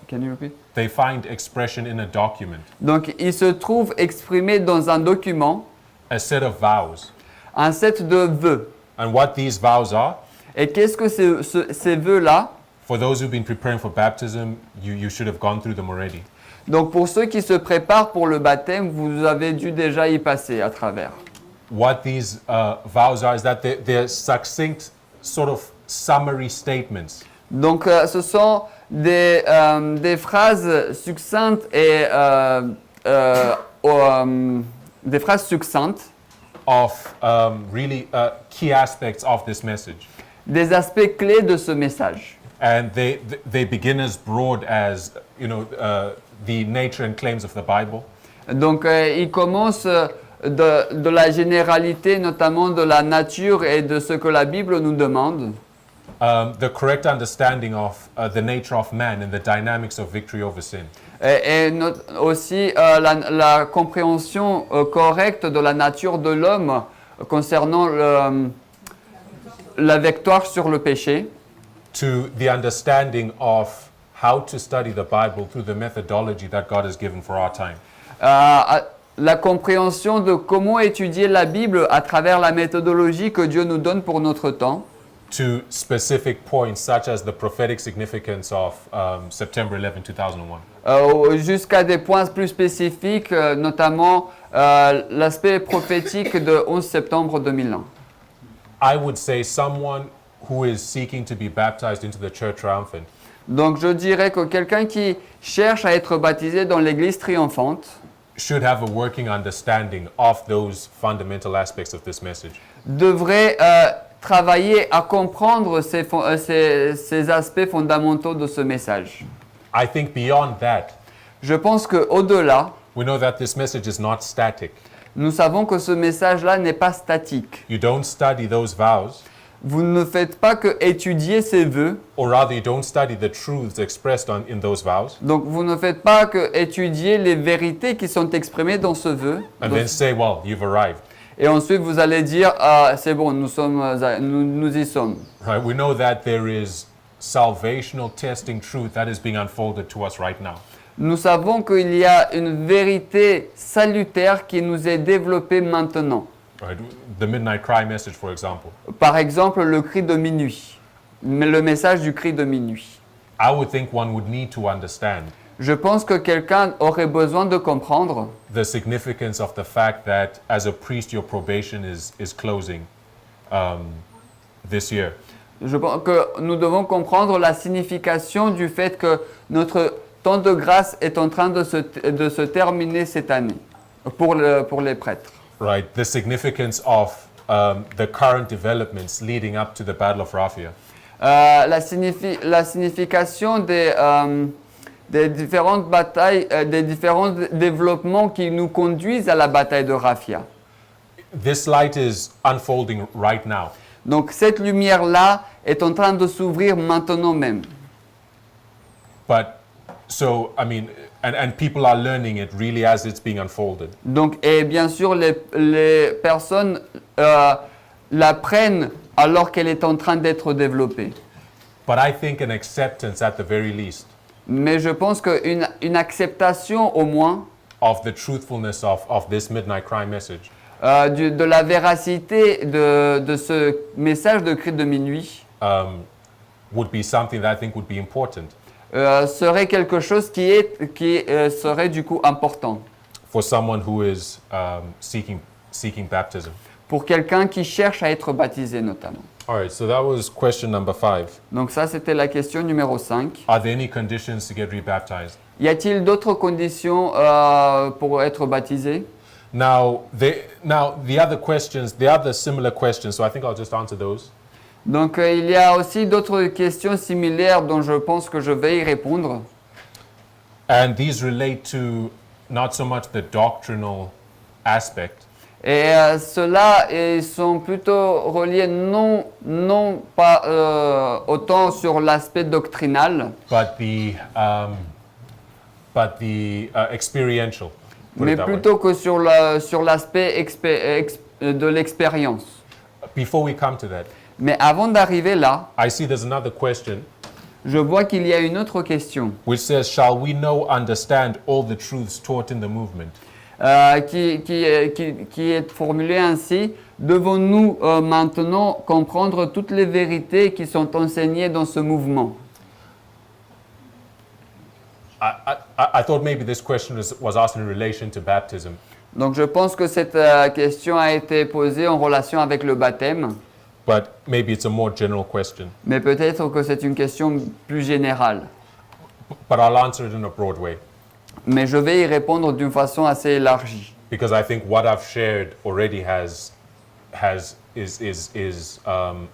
Can you repeat? They find expression in a document, Donc, ils se trouvent exprimés dans un document, a set of vows. un set de vœux. And what these vows are, Et qu'est-ce que ces vœux-là? for those who've been preparing for baptism, you should have gone through them already. Donc, pour ceux qui se préparent pour le baptême, vous avez dû déjà y passer à travers. What these vows are is that they're succinct, sort of summary statements Donc, ce sont des phrases succinctes et des phrases succinctes, of really key aspects of this message. des aspects clés de ce message. And they begin as broad as, the nature and claims of the Bible. Donc, il commence de la généralité, notamment de la nature et de ce que la Bible nous demande. The correct understanding of the nature of man and the dynamics of victory over sin. Et aussi la compréhension correcte de la nature de l'homme concernant la victoire sur le péché. To the understanding of how to study the Bible through the methodology that God has given for our time. La compréhension de comment étudier la Bible à travers la méthodologie que Dieu nous donne pour notre temps, To specific points such as the prophetic significance of September 11, 2001. Jusqu'à des points plus spécifiques, notamment l'aspect prophétique de 11 septembre 2001. I would say someone who is seeking to be baptized into the church triumphant Donc je dirais que quelqu'un qui cherche à être baptisé dans l'église triomphante should have a working understanding of those fundamental aspects of this message. devrait travailler à comprendre ces aspects fondamentaux de ce message. I think beyond that, Je pense qu'au-delà, we know that this message is not static. nous savons que ce message-là n'est pas statique. You don't study those vows, Vous ne faites pas que étudier ces vœux, or rather, you don't study the truths expressed in those vows, donc vous ne faites pas que étudier les vérités qui sont exprimées dans ce vœu, and then say, well, you've arrived. et ensuite vous allez dire ah, c'est bon, nous y sommes. Right? We know that there is salvational testing truth that is being unfolded to us right now. Nous savons qu'il y a une vérité salutaire qui nous est développée maintenant. Right? The midnight cry message, for example. Par exemple, le cri de minuit, le message du cri de minuit. I would think one would need to understand Je pense que quelqu'un aurait besoin de comprendre the significance of the fact that as a priest your probation is closing this year. Je pense que nous devons comprendre la signification du fait que notre temps de grâce est en train de se terminer cette année pour les prêtres. Right, the significance of the current developments leading up to the Battle of Raphia. La signification des différentes batailles, des différents développements qui nous conduisent à la bataille de Raphia. This light is unfolding right now. Donc cette lumière-là est en train de s'ouvrir maintenant même. But so, I mean, and people are learning it really as it's being unfolded. Donc, et bien sûr, les personnes l'apprennent alors qu'elle est en train d'être développée. But I think an acceptance at the very least Mais je pense qu'une acceptation au moins of the truthfulness of this midnight cry message de la véracité de ce message de cri de minuit would be something that I think would be important serait quelque chose qui serait du coup important for someone who is seeking baptism. pour quelqu'un qui cherche à être baptisé notamment. All right, so that was question number 5. Donc ça, c'était la question numéro 5. Are there any conditions to get rebaptized? Y a-t-il d'autres conditions pour être baptisé? Now, the other questions, the other similar questions, so I think I'll just answer those. Donc il y a aussi d'autres questions similaires dont je pense que je vais y répondre. And these relate to not so much the doctrinal aspect, Et ceux-là ils sont plutôt reliés non pas autant sur l'aspect doctrinal, but the experiential. Put mais it that way. plutôt que sur l'aspect de l'expérience. Before we come to that, Mais avant d'arriver là, I see there's another question je vois qu'il y a une autre question which says, shall we know, understand all the truths taught in the movement? qui est formulée ainsi. Devons-nous maintenant comprendre toutes les vérités qui sont enseignées dans ce mouvement? I thought maybe this question was asked in relation to baptism. Donc je pense que cette question a été posée en relation avec le baptême, But maybe it's a more general question. mais peut-être que c'est une question plus générale. But I'll answer it in a broad way. Mais je vais y répondre d'une façon assez élargie. Because I think what I've shared already is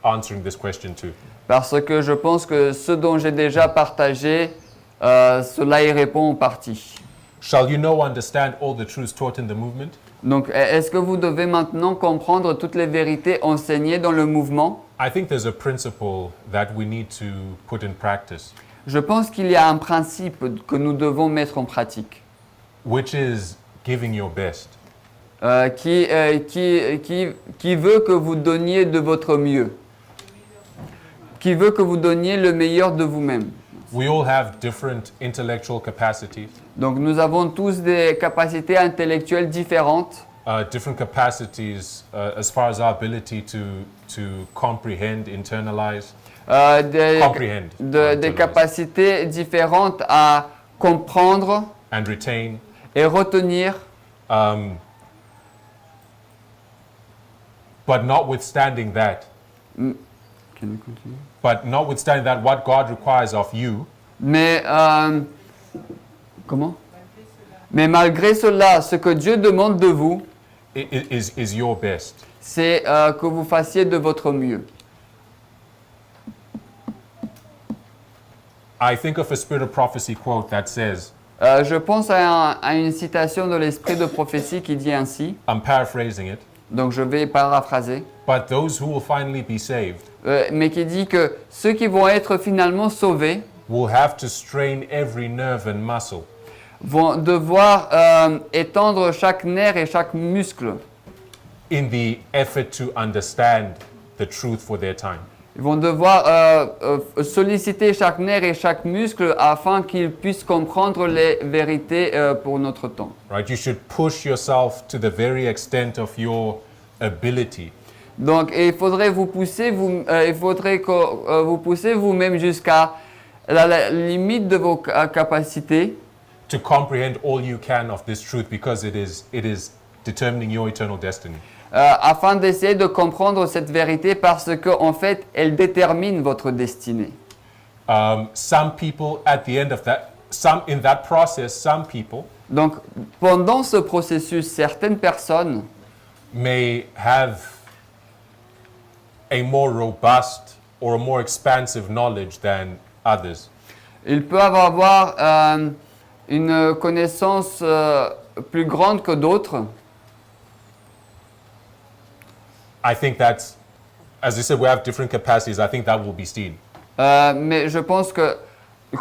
answering this question too. Parce que je pense que ce dont j'ai déjà partagé, cela y répond en partie. Shall you know, understand all the truths taught in the movement? Donc, est-ce que vous devez maintenant comprendre toutes les vérités enseignées dans le mouvement? I think there's a principle that we need to put in practice, Je pense qu'il y a un principe que nous devons mettre en pratique, which is giving your best. qui veut que vous donniez de votre mieux, qui veut que vous donniez le meilleur de vous-même. We all have different intellectual capacities, Donc nous avons tous des capacités intellectuelles différentes, different capacities as far as our ability to comprehend, internalize, comprehend, des internalize, capacités différentes à comprendre and retain. et retenir. But notwithstanding that, Can you continue? what God requires of you Mais comment? Mais malgré cela, ce que Dieu demande de vous, is your best. c'est que vous fassiez de votre mieux. I think of a Spirit of Prophecy quote that says, Je pense à une citation de l'esprit de prophétie qui dit ainsi, I'm paraphrasing it, donc je vais paraphraser, but those who will finally be saved mais qui dit que ceux qui vont être finalement sauvés will have to strain every nerve and muscle vont devoir étendre chaque nerf et chaque muscle. in the effort to understand the truth for their time. Ils vont devoir solliciter chaque nerf et chaque muscle afin qu'ils puissent comprendre les vérités pour notre temps. Right? You should push yourself to the very extent of your ability Donc, il faudrait vous pousser, il faudrait que vous poussez vous-même jusqu'à la limite de vos capacités to comprehend all you can of this truth because it is determining your eternal destiny. afin d'essayer de comprendre cette vérité parce qu'en fait, elle détermine votre destinée. Some people at the end of that, in that process, some people Donc, pendant ce processus, certaines personnes may have a more robust or a more expansive knowledge than others. ils peuvent avoir une connaissance plus grande que d'autres. I think that's, as I said, we have different capacities. I think that will be seen. Mais je pense que,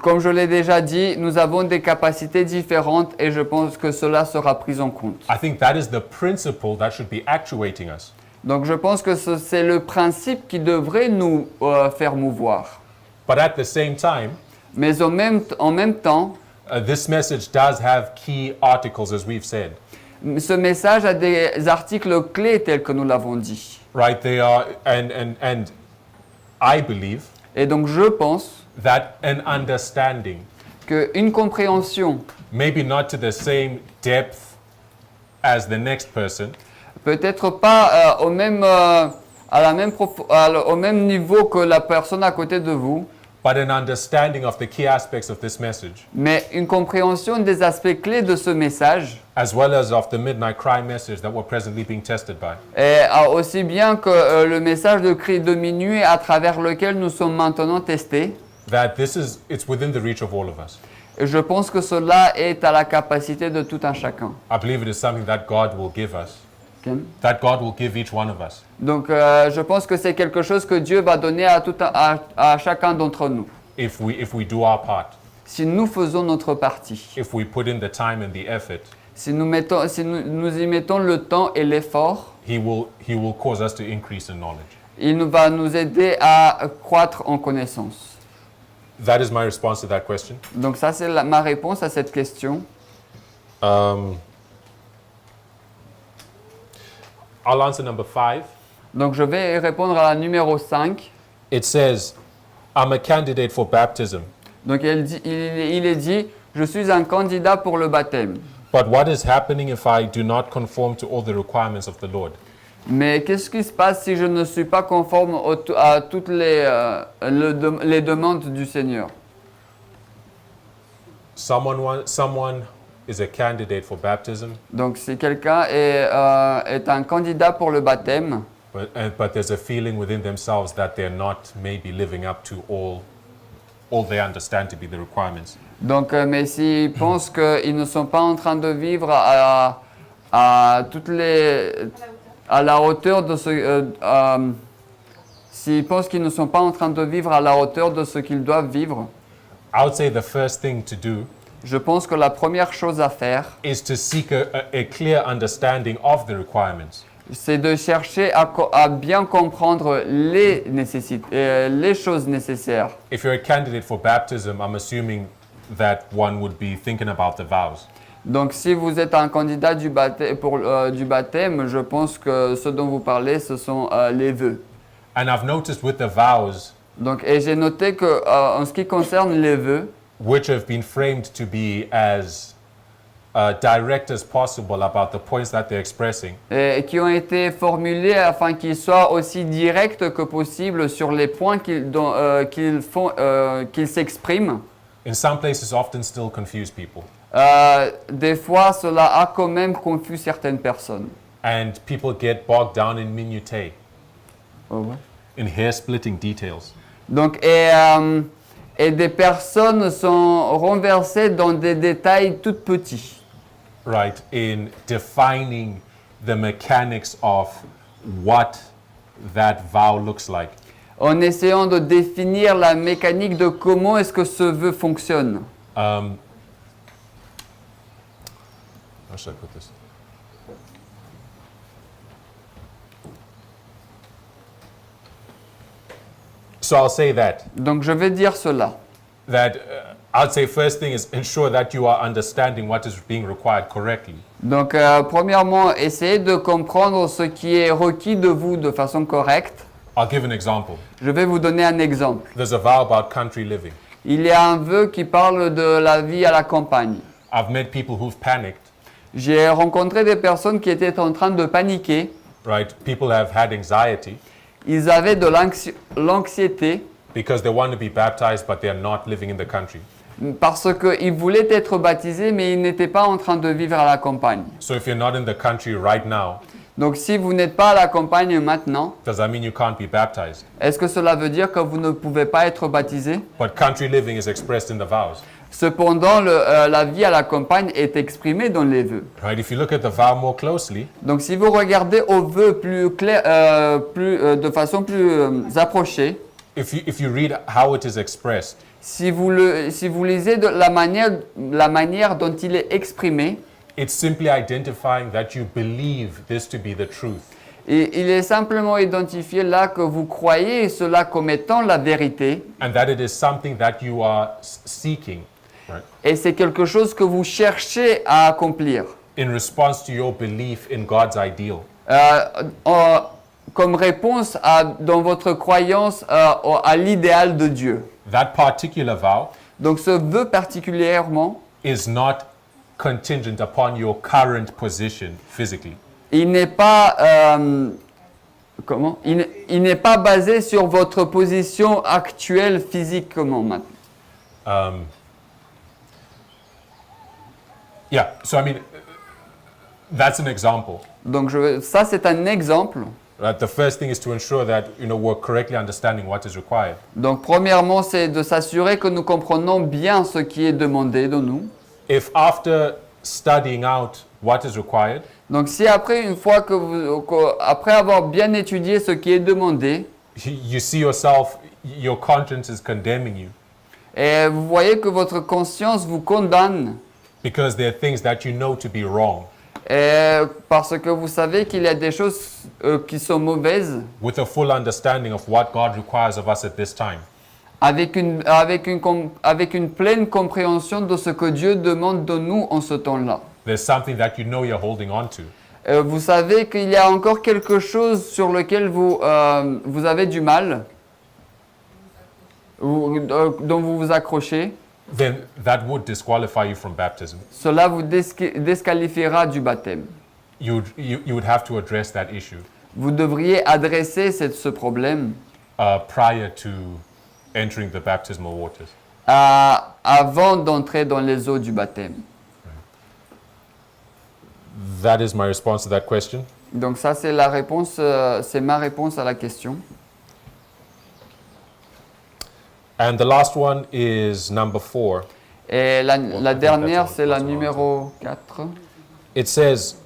comme je l'ai déjà dit, nous avons des capacités différentes et je pense que cela sera pris en compte. I think that is the principle that should be actuating us. Donc je pense que c'est le principe qui devrait nous faire mouvoir. But at the same time, Mais en même temps, this message does have key articles, as we've said. ce message a des articles clés tels que nous l'avons dit. Right? They are, and I believe Et donc je pense that an understanding, qu'une compréhension, maybe not to the same depth as the next person, peut-être pas au même niveau que la personne à côté de vous, but an understanding of the key aspects of this message, mais une compréhension des aspects clés de ce message, as well as of the midnight cry message that we're presently being tested by. et aussi bien que le message de cri de minuit à travers lequel nous sommes maintenant testés. That it's within the reach of all of us. Et je pense que cela est à la capacité de tout un chacun. I believe it is something that God will give us, Ok? that God will give each one of us. Donc je pense que c'est quelque chose que Dieu va donner à chacun d'entre nous. If we do our part, Si nous faisons notre partie, if we put in the time and the effort, si nous y mettons le temps et l'effort, He will cause us to increase in knowledge. il va nous aider à croître en connaissance. That is my response to that question. Donc ça c'est ma réponse à cette question. I'll answer number 5. Donc je vais répondre à la numéro 5. It says, I'm a candidate for baptism, Donc il est dit, je suis un candidat pour le baptême. but what is happening if I do not conform to all the requirements of the Lord? Mais qu'est-ce qui se passe si je ne suis pas conforme à toutes les demandes du Seigneur? Someone is a candidate for baptism, Donc si quelqu'un est un candidat pour le baptême, but there's a feeling within themselves that they're not maybe living up to all they understand to be the requirements. donc, mais s'ils pensent qu'ils ne sont pas en train de vivre à la hauteur de s'ils pensent qu'ils ne sont pas en train de vivre à la hauteur de ce qu'ils doivent vivre, I would say the first thing to do je pense que la première chose à faire is to seek a clear understanding of the requirements. c'est de chercher à bien comprendre les choses nécessaires. If you're a candidate for baptism, I'm assuming that one would be thinking about the vows. Donc si vous êtes un candidat du baptême, je pense que ce dont vous parlez, ce sont les vœux. And I've noticed with the vows, Donc, et j'ai noté que en ce qui concerne les vœux, which have been framed to be as direct as possible about the points that they're expressing, et qui ont été formulés afin qu'ils soient aussi directs que possible sur les points qu'ils s'expriment. in some places often still confuse people. Des fois, cela a quand même confus certaines personnes. And people get bogged down in minutiae, Oh, ouais. in hair-splitting details. Donc, et des personnes sont renversées dans des détails tout petits. Right, in defining the mechanics of what that vow looks like. En essayant de définir la mécanique de comment est-ce que ce vœu fonctionne. How should I put this? So I'll say that Donc, je vais dire cela. I'd say first thing is ensure that you are understanding what is being required correctly. Donc, premièrement, essayez de comprendre ce qui est requis de vous de façon correcte. I'll give an example. Je vais vous donner un exemple. There's a vow about country living. Il y a un vœu qui parle de la vie à la campagne. I've met people who've panicked, J'ai rencontré des personnes qui étaient en train de paniquer. right? People have had anxiety Ils avaient de l'anxiété because they want to be baptized, but they're not living in the country. parce qu'ils voulaient être baptisés, mais ils n'étaient pas en train de vivre à la campagne. So if you're not in the country right now, Donc, si vous n'êtes pas à la campagne maintenant, does that mean you can't be baptized? est-ce que cela veut dire que vous ne pouvez pas être baptisé? But country living is expressed in the vows, Cependant, la vie à la campagne est exprimée dans les vœux. right? If you look at the vow more closely, Donc, si vous regardez au vœu plus clair, de façon plus approchée, if you read how it is expressed, si vous lisez de la manière dont il est exprimé, it's simply identifying that you believe this to be the truth. et il est simplement identifié là que vous croyez cela comme étant la vérité, And that it is something that you are seeking, right? et c'est quelque chose que vous cherchez à accomplir. In response to your belief in God's ideal. Comme réponse dans votre croyance à l'idéal de Dieu. That particular vow Donc ce vœu particulièrement, is not contingent upon your current position physically. il n'est pas il n'est pas basé sur votre position actuelle physiquement maintenant. Yeah, so I mean, that's an example. Donc ça c'est un exemple. Right? The first thing is to ensure that we're correctly understanding what is required. Donc premièrement c'est de s'assurer que nous comprenons bien ce qui est demandé de nous. If after studying out what is required, Donc si après une fois après avoir bien étudié ce qui est demandé, you see yourself, your conscience is condemning you et vous voyez que votre conscience vous condamne, because there are things that you know to be wrong, et parce que vous savez qu'il y a des choses qui sont mauvaises, with a full understanding of what God requires of us at this time, avec une pleine compréhension de ce que Dieu demande de nous en ce temps-là. there's something that you know you're holding on to. Vous savez qu'il y a encore quelque chose sur lequel vous avez du mal, dont vous vous accrochez. Then that would disqualify you from baptism. Cela vous disqualifiera du baptême. You would have to address that issue Vous devriez adresser ce problème prior to entering the baptismal waters. avant d'entrer dans les eaux du baptême. That is my response to that question. Donc ça c'est la réponse, c'est ma réponse à la question. And the last one is number 4. Et la dernière c'est la numéro 4. It says,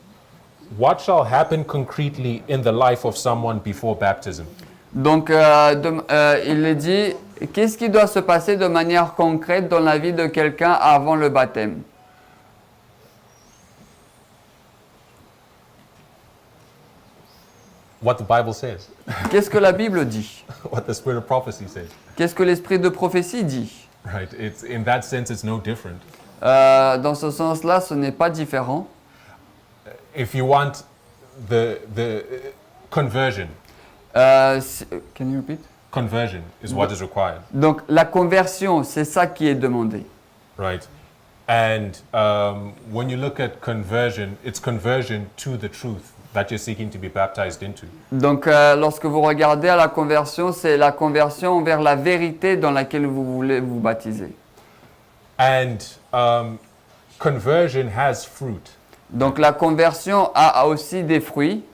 what shall happen concretely in the life of someone before baptism? Donc il est dit, qu'est-ce qui doit se passer de manière concrète dans la vie de quelqu'un avant le baptême? what the Bible says, Qu'est-ce que la Bible dit? what the spirit of prophecy says. Qu'est-ce que l'esprit de prophétie dit? Right? It's in that sense, it's no different. Dans ce sens-là, ce n'est pas différent. If you want the conversion, Can you repeat? conversion is what is required, Donc la conversion, c'est ça qui est demandé. right? And when you look at conversion, it's conversion to the truth that you're seeking to be baptized into. Donc lorsque vous regardez à la conversion, c'est la conversion vers la vérité dans laquelle vous voulez vous baptiser. And conversion has fruit. Donc la conversion a aussi des fruits.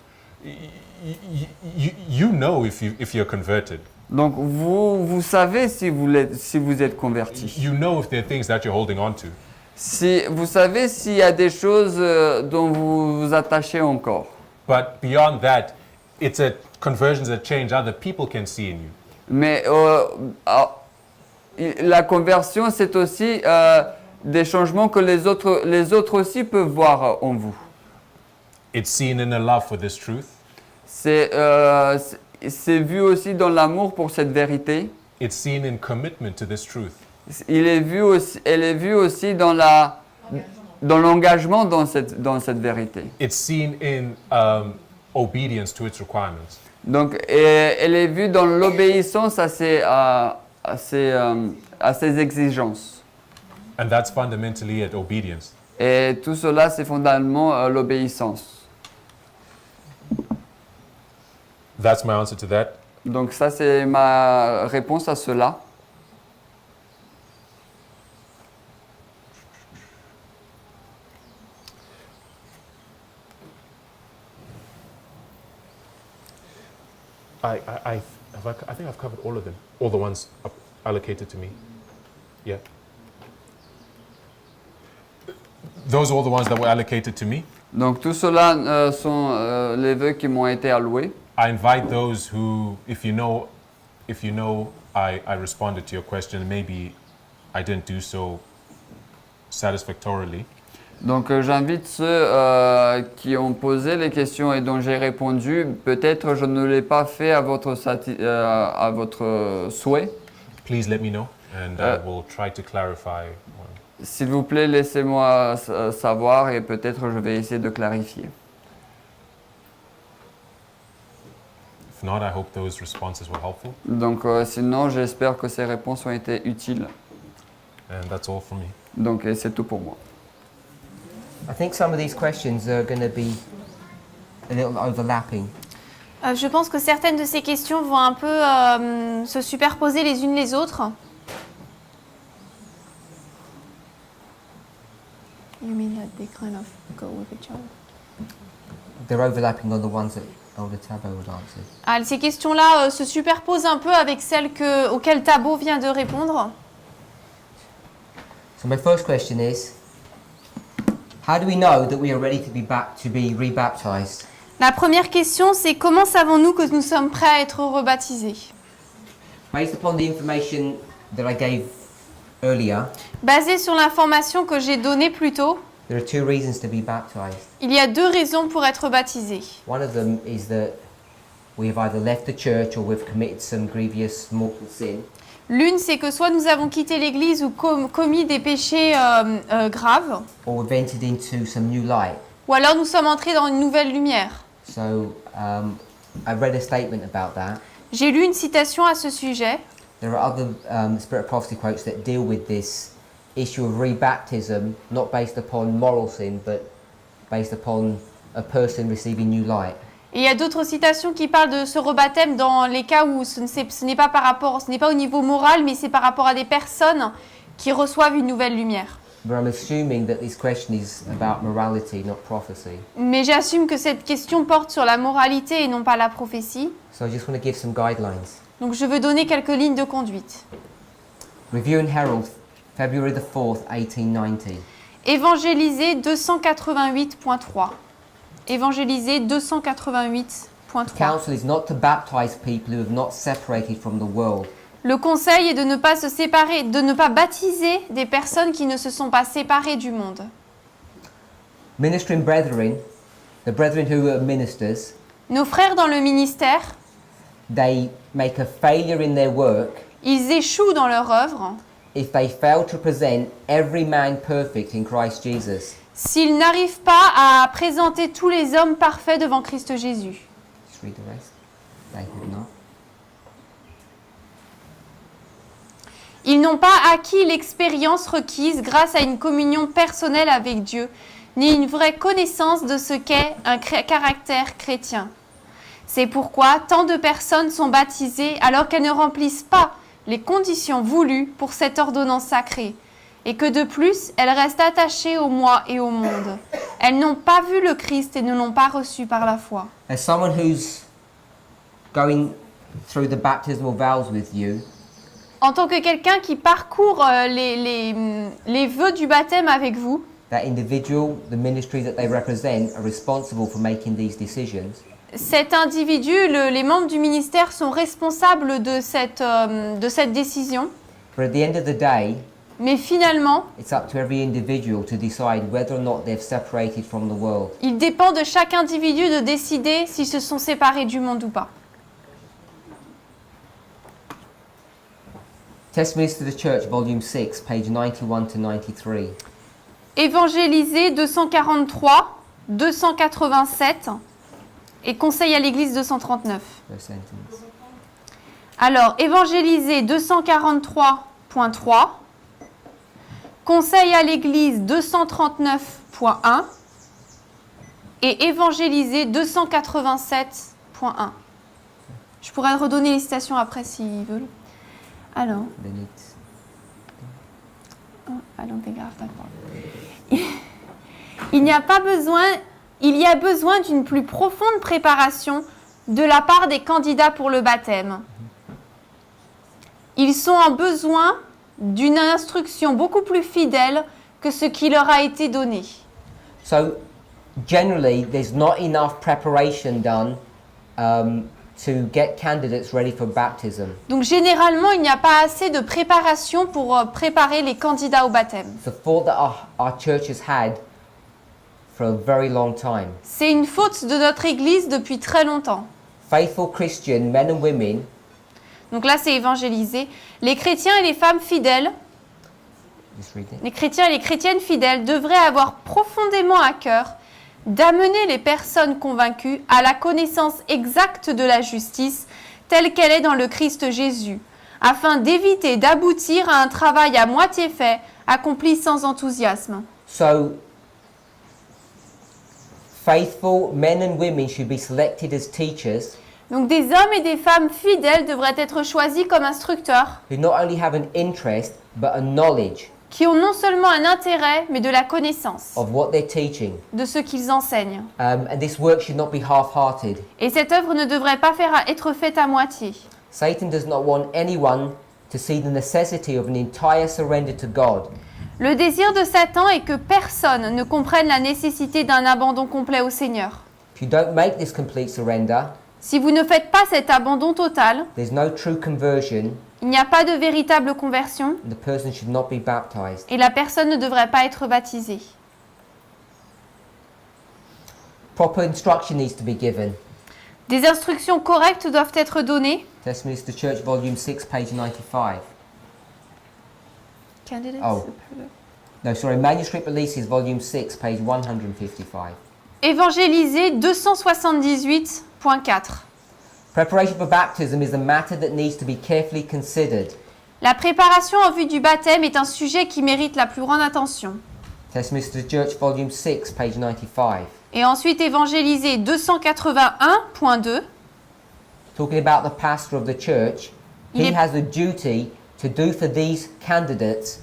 You know if you're converted. Donc vous savez si vous êtes converti. You know if there are things that you're holding on to. Si vous savez s'il y a des choses dont vous vous attachez encore. But beyond that, it's a conversions that change other people can see in you. Mais la conversion, c'est aussi des changements que les autres aussi peuvent voir en vous. It's seen in a love for this truth. C'est vu aussi dans l'amour pour cette vérité. It's seen in commitment to this truth. Elle est vue aussi dans l'engagement dans cette vérité. It's seen in obedience to its requirements. Donc, elle est vue dans l'obéissance à ses exigences. And that's fundamentally it, obedience. Et tout cela, c'est fondamentalement l'obéissance. That's my answer to that. Donc ça, c'est ma réponse à cela. I think I've covered all of them, all the ones allocated to me. Yeah. Those are all the ones that were allocated to me. Donc tout cela sont les vœux qui m'ont été alloués. I invite those who, if you know I responded to your question, maybe I didn't do so satisfactorily. Donc j'invite ceux qui ont posé les questions et dont j'ai répondu. Peut-être je ne l'ai pas fait à votre souhait. Please let me know, and I will try to clarify. S'il vous plaît, laissez-moi savoir et peut-être je vais essayer de clarifier. If not, I hope those responses were helpful. Donc sinon, j'espère que ces réponses ont été utiles. And that's all for me. Donc c'est tout pour moi. I think some of these questions are going to be a little overlapping. Je pense que certaines de ces questions vont un peu se superposer les unes les autres. You mean that they kind of go with each other? They're overlapping on the ones that Elder Tabo would answer. Ah, ces questions-là se superposent un peu avec celles auxquelles Thabo vient de répondre. So my first question is, how do we know that we are ready to be rebaptized? La première question, c'est comment savons-nous que nous sommes prêts à être rebaptisés? Based upon the information that I gave earlier, Basé sur l'information que j'ai donnée plus tôt, there are two reasons to be baptized. il y a deux raisons pour être baptisé. One of them is that we have either left the church or we've committed some grievous mortal sin. L'une, c'est que soit nous avons quitté l'Église ou commis des péchés graves, Or we've entered into some new light. ou alors nous sommes entrés dans une nouvelle lumière. So I read a statement about that. J'ai lu une citation à ce sujet. There are other Spirit of Prophecy quotes that deal with this issue of rebaptism, not based upon moral sin, but based upon a person receiving new light. Et il y a d'autres citations qui parlent de ce rebaptême dans les cas où ce n'est pas au niveau moral, mais c'est par rapport à des personnes qui reçoivent une nouvelle lumière. But I'm assuming that this question is about morality, not prophecy. Mais j'assume que cette question porte sur la moralité et non pas la prophétie. So I just want to give some guidelines. Donc je veux donner quelques lignes de conduite. Review and Herald, February the 4th, 1890. Évangéliser 288.3. Évangéliser 288.3. Counsel is not to baptize people who have not separated from the world. Le conseil est de ne pas se séparer, de ne pas baptiser des personnes qui ne se sont pas séparées du monde. Ministering brethren, the brethren who are ministers, Nos frères dans le ministère, they make a failure in their work ils échouent dans leur œuvre if they fail to present every man perfect in Christ Jesus. s'ils n'arrivent pas à présenter tous les hommes parfaits devant Christ Jésus. Just read the rest. They have not. Ils n'ont pas acquis l'expérience requise grâce à une communion personnelle avec Dieu, ni une vraie connaissance de ce qu'est un caractère chrétien. C'est pourquoi tant de personnes sont baptisées alors qu'elles ne remplissent pas les conditions voulues pour cette ordonnance sacrée, et que de plus, elles restent attachées au moi et au monde. Elles n'ont pas vu le Christ et ne l'ont pas reçu par la foi. As someone who's going through the baptismal vows with you, En tant que quelqu'un qui parcourt les vœux du baptême avec vous, that individual, the ministry that they represent, are responsible for making these decisions. cet individu, les membres du ministère sont responsables de cette décision. But at the end of the day, Mais finalement, it's up to every individual to decide whether or not they've separated from the world. il dépend de chaque individu de décider s'ils se sont séparés du monde ou pas. Testimonies to the Church, Volume 6, page 91 to 93. Évangéliser 243, 287 et Conseil à l'Église 239. First sentence. Alors, évangéliser 243.3, Conseil à l'Église 239.1 et évangéliser 287.1. Je pourrais redonner les citations après s'ils veulent. Alors, Then d'accord. Il y a besoin d'une plus profonde préparation de la part des candidats pour le baptême. Ils sont en besoin d'une instruction beaucoup plus fidèle que ce qui leur a été donné. So, generally, there's not enough preparation done to get candidates ready for baptism. Donc généralement, il n'y a pas assez de préparation pour préparer les candidats au baptême. It's a fault that our church has had for a very long time. C'est une faute de notre Église depuis très longtemps. Faithful Christian men and women Donc là, c'est évangéliser. Les chrétiens et les femmes fidèles, just read it. les chrétiens et les chrétiennes fidèles devraient avoir profondément à cœur d'amener les personnes convaincues à la connaissance exacte de la justice telle qu'elle est dans le Christ Jésus, afin d'éviter d'aboutir à un travail à moitié fait, accompli sans enthousiasme. So, faithful men and women should be selected as teachers Donc des hommes et des femmes fidèles devraient être choisis comme instructeurs, who not only have an interest but a knowledge qui ont non seulement un intérêt, mais de la connaissance of what they're teaching. de ce qu'ils enseignent. And this work should not be half-hearted. Et cette œuvre ne devrait pas être faite à moitié. Satan does not want anyone to see the necessity of an entire surrender to God. Le désir de Satan est que personne ne comprenne la nécessité d'un abandon complet au Seigneur. If you don't make this complete surrender, Si vous ne faites pas cet abandon total, there's no true conversion, il n'y a pas de véritable conversion and the person should not be baptized. et la personne ne devrait pas être baptisée. Proper instruction needs to be given. Des instructions correctes doivent être données. Testimonies to Church, Volume 6, page 95. Oh. No, sorry, Manuscript Releases, Volume 6, page 155. Évangéliser 278.4. Preparation for baptism is a matter that needs to be carefully considered. La préparation en vue du baptême est un sujet qui mérite la plus grande attention. Testimonies to the Church, Volume 6, page 95. Et ensuite, évangéliser 281.2. Talking about the pastor of the church, he Il est- has a duty to do for these candidates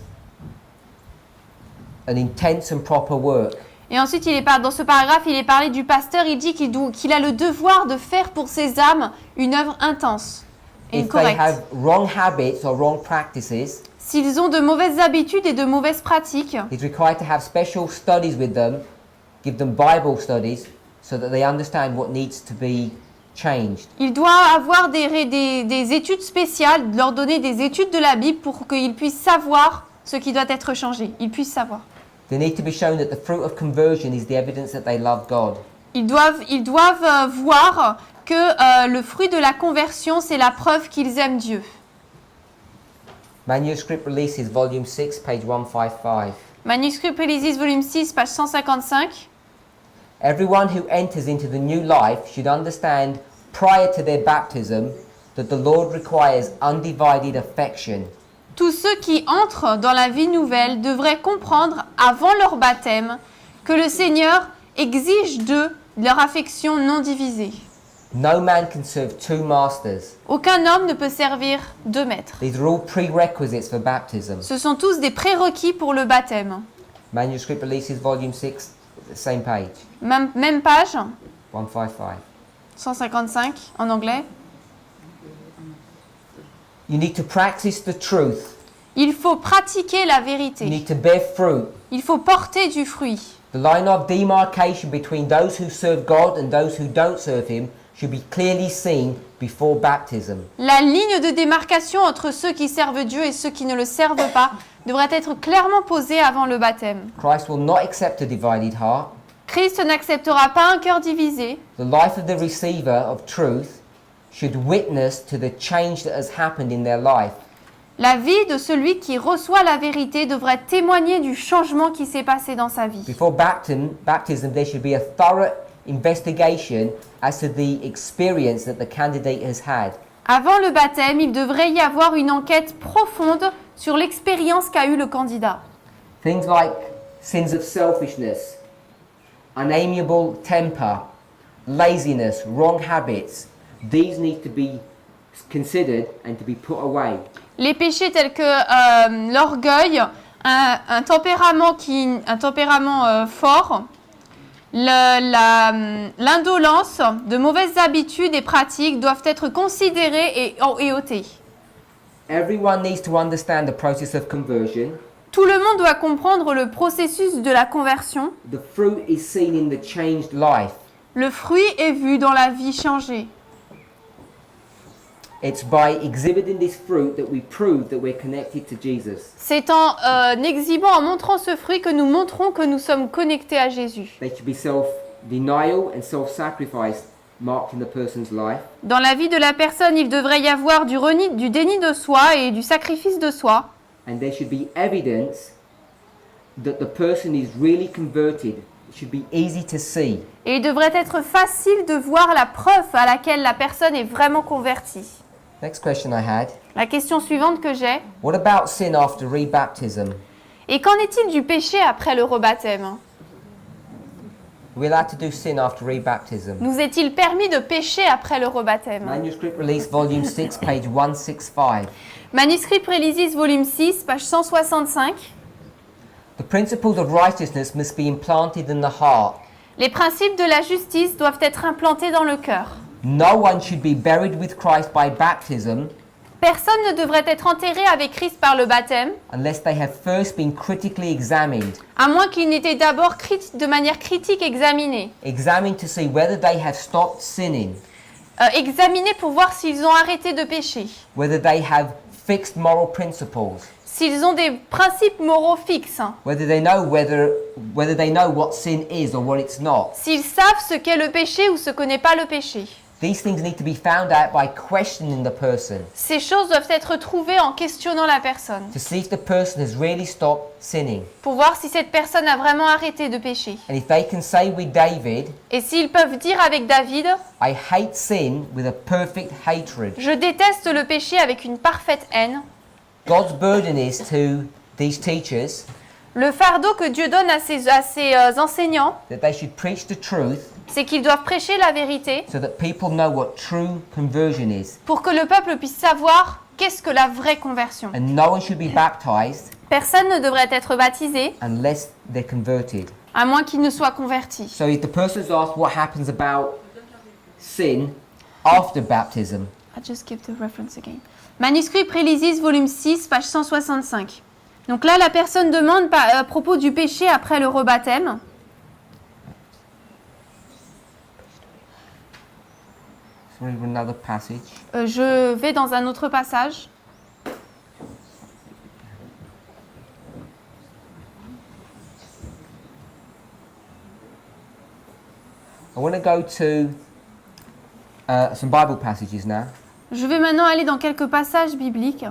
an intense and proper work. Et ensuite, dans ce paragraphe, il est parlé du pasteur. Il dit qu'il a le devoir de faire pour ses âmes une œuvre intense et If they correcte. have wrong habits or wrong practices, S'ils ont de mauvaises habitudes et de mauvaises pratiques, he's required to have special studies with them, give them Bible studies, so that they understand what needs to be changed. il doit avoir des études spéciales, leur donner des études de la Bible pour qu'ils puissent savoir ce qui doit être changé. Ils puissent savoir. They need to be shown that the fruit of conversion is the evidence that they love God. Ils doivent voir que le fruit de la conversion, c'est la preuve qu'ils aiment Dieu. Manuscript Releases, Volume 6, page 155. Manuscrit Prélisis, volume 6, page 155. Everyone who enters into the new life should understand prior to their baptism that the Lord requires undivided affection. Tous ceux qui entrent dans la vie nouvelle devraient comprendre avant leur baptême que le Seigneur exige d'eux leur affection non divisée. No man can serve two masters. Aucun homme ne peut servir deux maîtres. These are all prerequisites for baptism. Ce sont tous des prérequis pour le baptême. Manuscript Releases, Volume 6, same page, Même page, 155. 155 en anglais. You need to practice the truth. Il faut pratiquer la You vérité. need to bear fruit. Il faut porter du fruit. The line of demarcation between those who serve God and those who don't serve Him should be clearly seen before baptism. La ligne de démarcation entre ceux qui servent Dieu et ceux qui ne le servent pas devrait être clairement posée avant le baptême. Christ will not accept a divided heart. Christ n'acceptera pas un cœur divisé. The life of the receiver of truth should witness to the change that has happened in their life. La vie de celui qui reçoit la vérité devrait témoigner du changement qui s'est passé dans sa vie. Before baptism, there should be a thorough investigation as to the experience that the candidate has had. Avant le baptême, il devrait y avoir une enquête profonde sur l'expérience qu'a eue le candidat. Things like sins of selfishness, unamiable temper, laziness, wrong habits, these need to be considered and to be put away. Les péchés tels que l'orgueil, un tempérament fort, l'indolence, de mauvaises habitudes et pratiques doivent être considérés et ôtés. Everyone needs to understand the process of conversion. Tout le monde doit comprendre le processus de la conversion. The fruit is seen in the changed life. Le fruit est vu dans la vie changée. It's by exhibiting this fruit that we prove that we're connected to Jesus. C'est en exhibant, en montrant ce fruit que nous montrons que nous sommes connectés à Jésus. There should be self-denial and self-sacrifice marked in the person's life. Dans la vie de la personne, il devrait y avoir du déni de soi et du sacrifice de soi. And there should be evidence that the person is really converted. It should be easy to see. Et il devrait être facile de voir la preuve à laquelle la personne est vraiment convertie. Next question I had. La question suivante que j'ai, What about sin after rebaptism? et qu'en est-il du péché après le rebaptême? We're allowed to do sin after rebaptism. Nous est-il permis de pécher après le rebaptême? Manuscript Release, Volume 6, page 165. Manuscrit Prélisis, volume 6, page 165. The principles of righteousness must be implanted in the heart. Les principes de la justice doivent être implantés dans le cœur. No one should be buried with Christ by baptism Personne ne devrait être enterré avec Christ par le baptême, unless they have first been critically examined. à moins qu'il n'ait été d'abord de manière critique examiné. Examined to see whether they have stopped sinning, Examiné pour voir s'ils ont arrêté de pécher, whether they have fixed moral principles, s'ils ont des principes moraux fixes, whether they know what sin is or what it's not. s'ils savent ce qu'est le péché ou ce que n'est pas le péché. These things need to be found out by questioning the person Ces choses doivent être trouvées en questionnant la personne, to see if the person has really stopped sinning. pour voir si cette personne a vraiment arrêté de pécher. And if they can say with David, Et s'ils peuvent dire avec David, I hate sin with a perfect hatred. je déteste le péché avec une parfaite haine, God's burden is to these teachers le fardeau que Dieu donne à ses enseignants, that they should preach the truth c'est qu'ils doivent prêcher la vérité so that people know what true conversion is. pour que le peuple puisse savoir qu'est-ce que la vraie conversion. And no one should be baptized Personne ne devrait être baptisé unless they're converted. à moins qu'il ne soit converti. So if the person's asked what happens about sin after baptism, I'll just give the reference again. Manuscrit Prélisis, volume 6, page 165. Donc là, la personne demande à propos du péché après le rebaptême. let's read another passage. Je vais dans un autre passage. I want to go to some Bible passages now. Je vais maintenant aller dans quelques passages bibliques.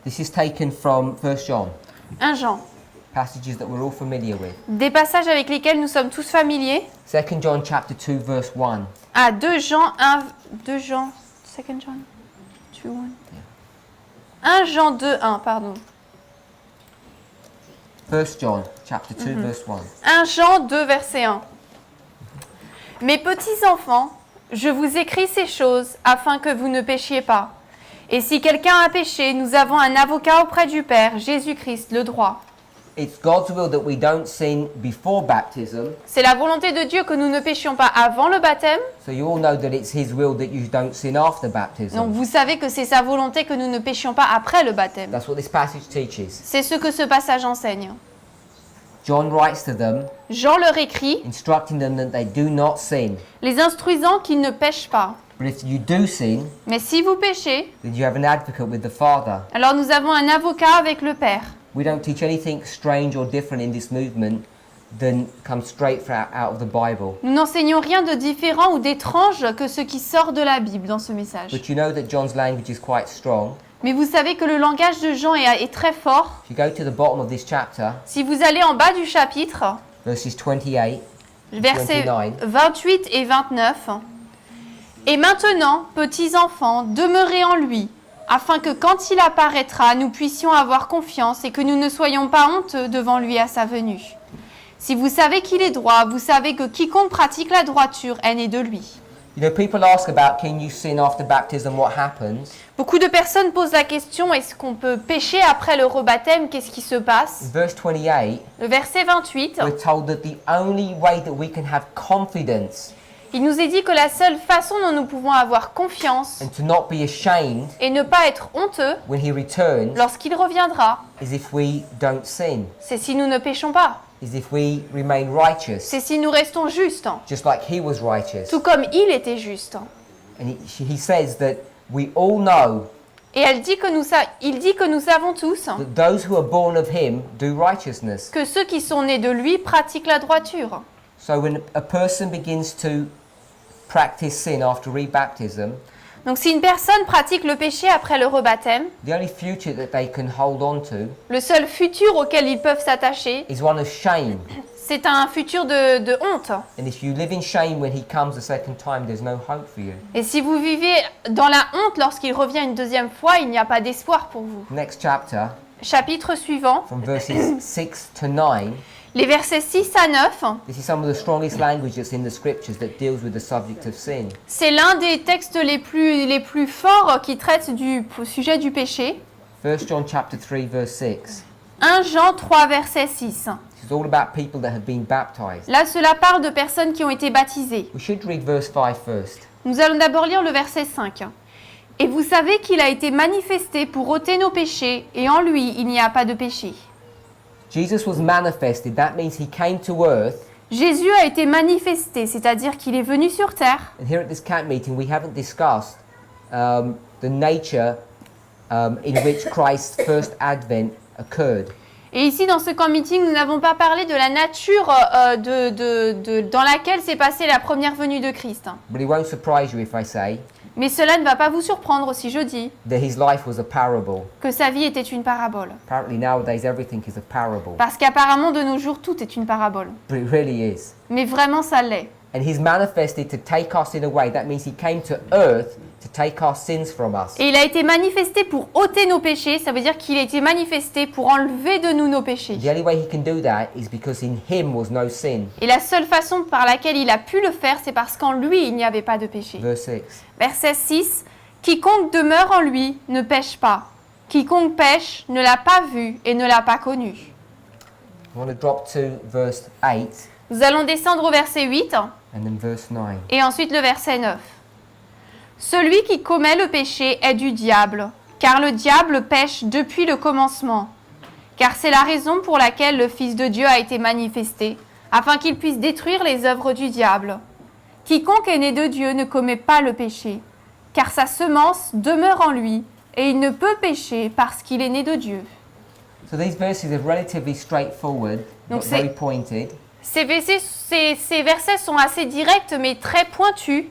This is taken from 1 John, 1 Jean. passages that we're all familiar with. Des passages avec lesquels nous sommes tous familiers. 2 John chapter 2 verse 1. À 2 Jean 1, 2 Jean, 2 John, 2, 1. 1 Jean 2, 1, pardon. 1 John chapter 2 verse 1. 1 Jean 2, verset 1. Mes petits enfants, je vous écris ces choses afin que vous ne péchiez pas. Et si quelqu'un a péché, nous avons un avocat auprès du Père, Jésus-Christ, le droit. It's God's will that we don't sin before baptism. C'est la volonté de Dieu que nous ne péchions pas avant le baptême. So you all know that it's His will that you don't sin after baptism. Donc vous savez que c'est sa volonté que nous ne péchions pas après le baptême. That's what this passage teaches. C'est ce que ce passage enseigne. John writes to them, Jean leur écrit, instructing them that they do not sin. les instruisant qu'ils ne pêchent pas. But if you do sin, Mais si vous péchez, then you have an advocate with the Father. alors nous avons un avocat avec le Père. We don't teach anything strange or different in this movement than comes straight out of the Bible. Nous n'enseignons rien de différent ou d'étrange que ce qui sort de la Bible dans ce message. But you know that John's language is quite strong. Mais vous savez que le langage de Jean est très fort. If you go to the bottom of this chapter, Si vous allez en bas du chapitre, verses 28, versets 29. 28 et 29, et maintenant, petits enfants, demeurez en lui, afin que quand il apparaîtra, nous puissions avoir confiance et que nous ne soyons pas honteux devant lui à sa venue. Si vous savez qu'il est droit, vous savez que quiconque pratique la droiture est né de lui. you know, people ask about can you sin after baptism, what happens? Beaucoup de personnes posent la question, est-ce qu'on peut pécher après le rebaptême? Qu'est-ce qui se passe? In verse 28, Le verset 28, we're told that the only way that we can have confidence il nous est dit que la seule façon dont nous pouvons avoir confiance and to not be ashamed et ne pas être honteux when He returns lorsqu'il reviendra, is if we don't sin, c'est si nous ne péchons pas. is if we remain righteous, C'est si nous restons justes, just like He was righteous. tout comme il était juste. And he says that we all know Et il dit que nous savons tous that those who are born of Him do righteousness. que ceux qui sont nés de lui pratiquent la droiture. So when a person begins to practice sin after rebaptism, Donc si une personne pratique le péché après le rebaptême, the only future that they can hold on to le seul futur auquel ils peuvent s'attacher, is one of shame. c'est un futur de honte. And if you live in shame when He comes a second time, there's no hope for you. Et si vous vivez dans la honte lorsqu'il revient une deuxième fois, il n'y a pas d'espoir pour vous. Next chapter, Chapitre suivant, from verses 6 to 9, les versets 6 à 9, this is some of the strongest language that's in the scriptures that deals with the subject of sin. c'est l'un des textes les plus forts qui traite du sujet du péché. 1 John chapter 3 verse 6. 1 Jean 3, verset 6. This is all about people that have been baptized. Là, cela parle de personnes qui ont été baptisées. We should read verse 5 first. Nous allons d'abord lire le verset 5. Et vous savez qu'il a été manifesté pour ôter nos péchés, et en lui, il n'y a pas de péché. Jesus was manifested. That means He came to earth. Jésus a été manifesté, c'est-à-dire qu'il est venu sur terre. And here at this camp meeting, we haven't discussed the nature in which Christ's first advent occurred. Et ici, dans ce camp meeting, nous n'avons pas parlé de la nature dans laquelle s'est passée la première venue de Christ. But it won't surprise you if I say Mais cela ne va pas vous surprendre si je dis that His life was a parable. que sa vie était une parabole. Apparently nowadays everything is a parable. Parce qu'apparemment, de nos jours, tout est une parabole. But it really is. Mais vraiment, ça l'est. And He's manifested to take us in away. That means He came to earth to take our sins from us. Et il a été manifesté pour ôter nos péchés, ça veut dire qu'il a été manifesté pour enlever de nous nos péchés. The only way He can do that is because in Him was no sin. Et la seule façon par laquelle il a pu le faire, c'est parce qu'en lui, il n'y avait pas de péché. Verse 6. Verset 6. Quiconque demeure en lui ne pêche pas. Quiconque pêche ne l'a pas vu et ne l'a pas connu. I want to drop to verse 8 Nous allons descendre au verset 8 and then verse 9. et ensuite le verset 9. Celui qui commet le péché est du diable, car le diable pêche depuis le commencement. Car c'est la raison pour laquelle le Fils de Dieu a été manifesté, afin qu'il puisse détruire les œuvres du diable. Quiconque est né de Dieu ne commet pas le péché, car sa semence demeure en lui, Et il ne peut pécher parce qu'il est né de Dieu. So these verses are relatively straightforward, Donc but c'est- very pointed. Ces versets sont assez directs mais très pointus.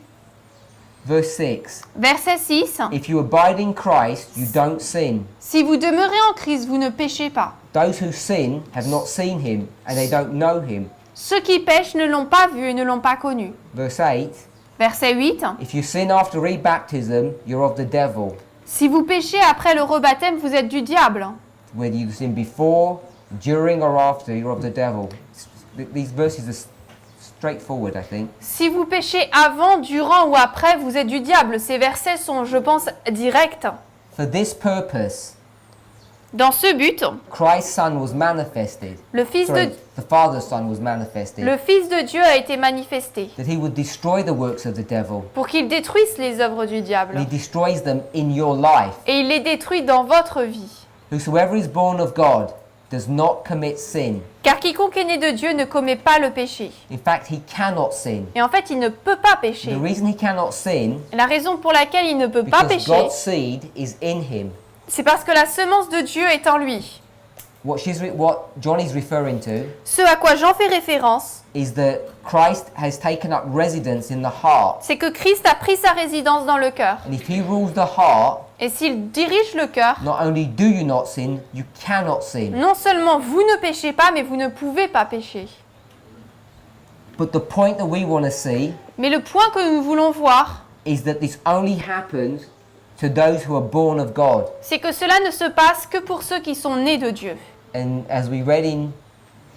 Verse 6. Verset 6. If you abide in Christ, you don't sin. Si vous demeurez en Christ, vous ne péchez pas. Those who sin have not seen him, and they don't know him. Ceux qui pêchent ne l'ont pas vu et ne l'ont pas connu. Verse 8. Verset 8. If you sin after rebaptism, you're of the devil. Si vous péchez après le rebaptême, vous êtes du diable. Whether you sin before, during, or after, you're of the devil. These verses are straightforward, I think. Si vous péchez avant, durant ou après, vous êtes du diable. Ces versets sont, je pense, directs. For this purpose, Dans ce but, Christ's Son was manifested. le Fils Sorry, the Father's Son was manifested. de Dieu a été manifesté That he would destroy the works of the devil. pour qu'il détruise les œuvres du diable. And he destroys them in your life. Et il les détruit dans votre vie. Whosoever is born of God does not commit sin. Car quiconque est né de Dieu ne commet pas le péché. In fact, he cannot sin. Et en fait, il ne peut pas pécher. The reason he cannot sin, La raison pour laquelle il ne peut pas because pécher, God's seed is in him. c'est parce que la semence de Dieu est en lui. What John is referring to Ce à quoi j'en fais référence, is that Christ has taken up residence in the heart. c'est que Christ a pris sa résidence dans le cœur. And if he rules the heart, Et s'il dirige le cœur, not only do you not sin, you cannot sin. non seulement vous ne péchez pas, mais vous ne pouvez pas pécher. But the point that we want to see Mais le point que nous voulons voir, is that this only happens to those who are born of God. c'est que cela ne se passe que pour ceux qui sont nés de Dieu. And as we read in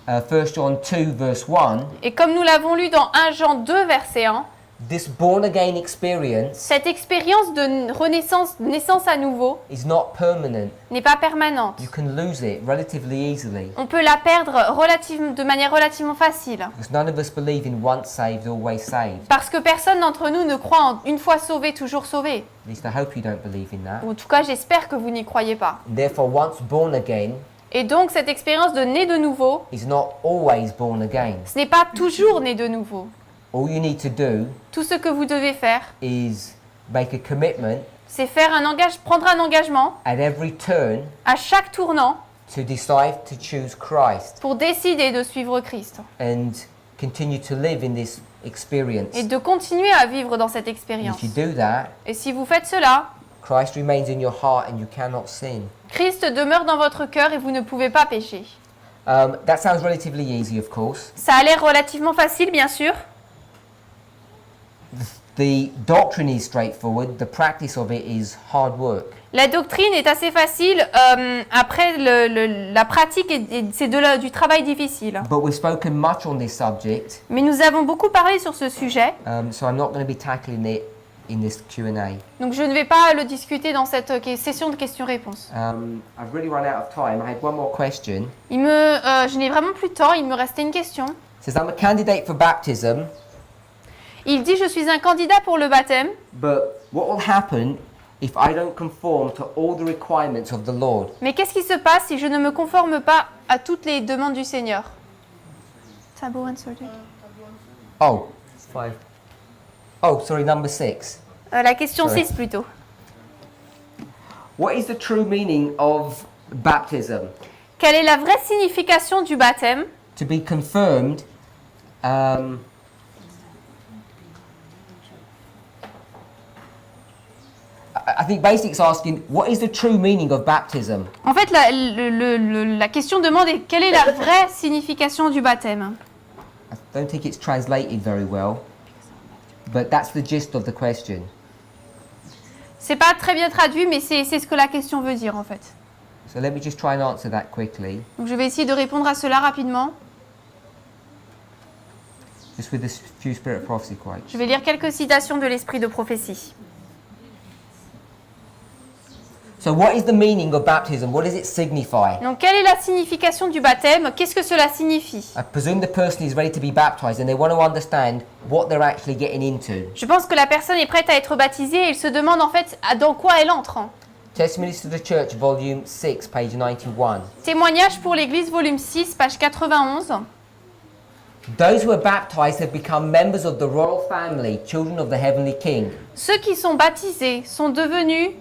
1 John 2 verse 1, Et comme nous l'avons lu dans 1 Jean 2, verset 1, this born again experience cette expérience de renaissance, de naissance à nouveau, is not permanent. n'est pas permanente. You can lose it relatively easily. On peut la perdre de manière relativement facile. Because none of us believe in once saved, always saved. Parce que personne d'entre nous ne croit en une fois sauvé, toujours sauvé. At least I hope you don't believe in that. Ou en tout cas, j'espère que vous n'y croyez pas. And therefore, once born again Et donc, cette expérience de né de nouveau, is not always born again. ce n'est pas toujours né de nouveau. All you need to do Tout ce que vous devez faire, is make a commitment c'est prendre un engagement at every turn à chaque tournant to decide to choose Christ pour décider de suivre Christ and continue to live in this experience. et de continuer à vivre dans cette And expérience. if you do that, Et si vous faites cela, Christ remains in your heart and you cannot sin. Christ demeure dans votre cœur et vous ne pouvez pas pécher. That sounds relatively easy, of course. Ça a l'air relativement facile, bien sûr. The doctrine is straightforward. The practice of it is hard work. La doctrine est assez facile. Après, la pratique, c'est du travail difficile. But we've spoken much on this subject, Mais nous avons beaucoup parlé sur ce sujet, so I'm not going to be tackling it in this Q&A. donc je ne vais pas le discuter dans cette session de questions-réponses. I've really run out of time. I had one more question. Je n'ai vraiment plus de temps, il me restait une question. It says, I'm a candidate for baptism, Il dit, je suis un candidat pour le baptême, but what will happen if I don't conform to all the requirements of the Lord? mais qu'est-ce qui se passe si je ne me conforme pas à toutes les demandes du Seigneur? Tableau inserted. Oh, 5. Oh, sorry, number 6. La question Sorry. 6 plutôt. What is the true meaning of baptism? Quelle est la vraie signification du baptême? To be confirmed, I think basically it's asking, what is the true meaning of baptism? En fait, la question demande est quelle est la vraie signification du baptême? I don't think it's translated very well, but that's the gist of the question. C'est pas très bien traduit, mais c'est ce que la question veut dire en fait. So let me just try and answer that quickly, Donc je vais essayer de répondre à cela rapidement. just with a few spirit of prophecy quotes. Je vais lire quelques citations de l'esprit de prophétie. So what is the meaning of baptism? What does it signify? Donc quelle est la signification du baptême? Qu'est-ce que cela signifie? I presume the person is ready to be baptized and they want to understand what they're actually getting into. Je pense que la personne est prête à être baptisée et il se demande en fait dans quoi elle entre. Testimonies to the Church, volume 6, page 91. Témoignage pour l'Église, volume 6, page 91. Those who are baptized have become members of the royal family, children of the heavenly King. Ceux qui sont baptisés sont devenus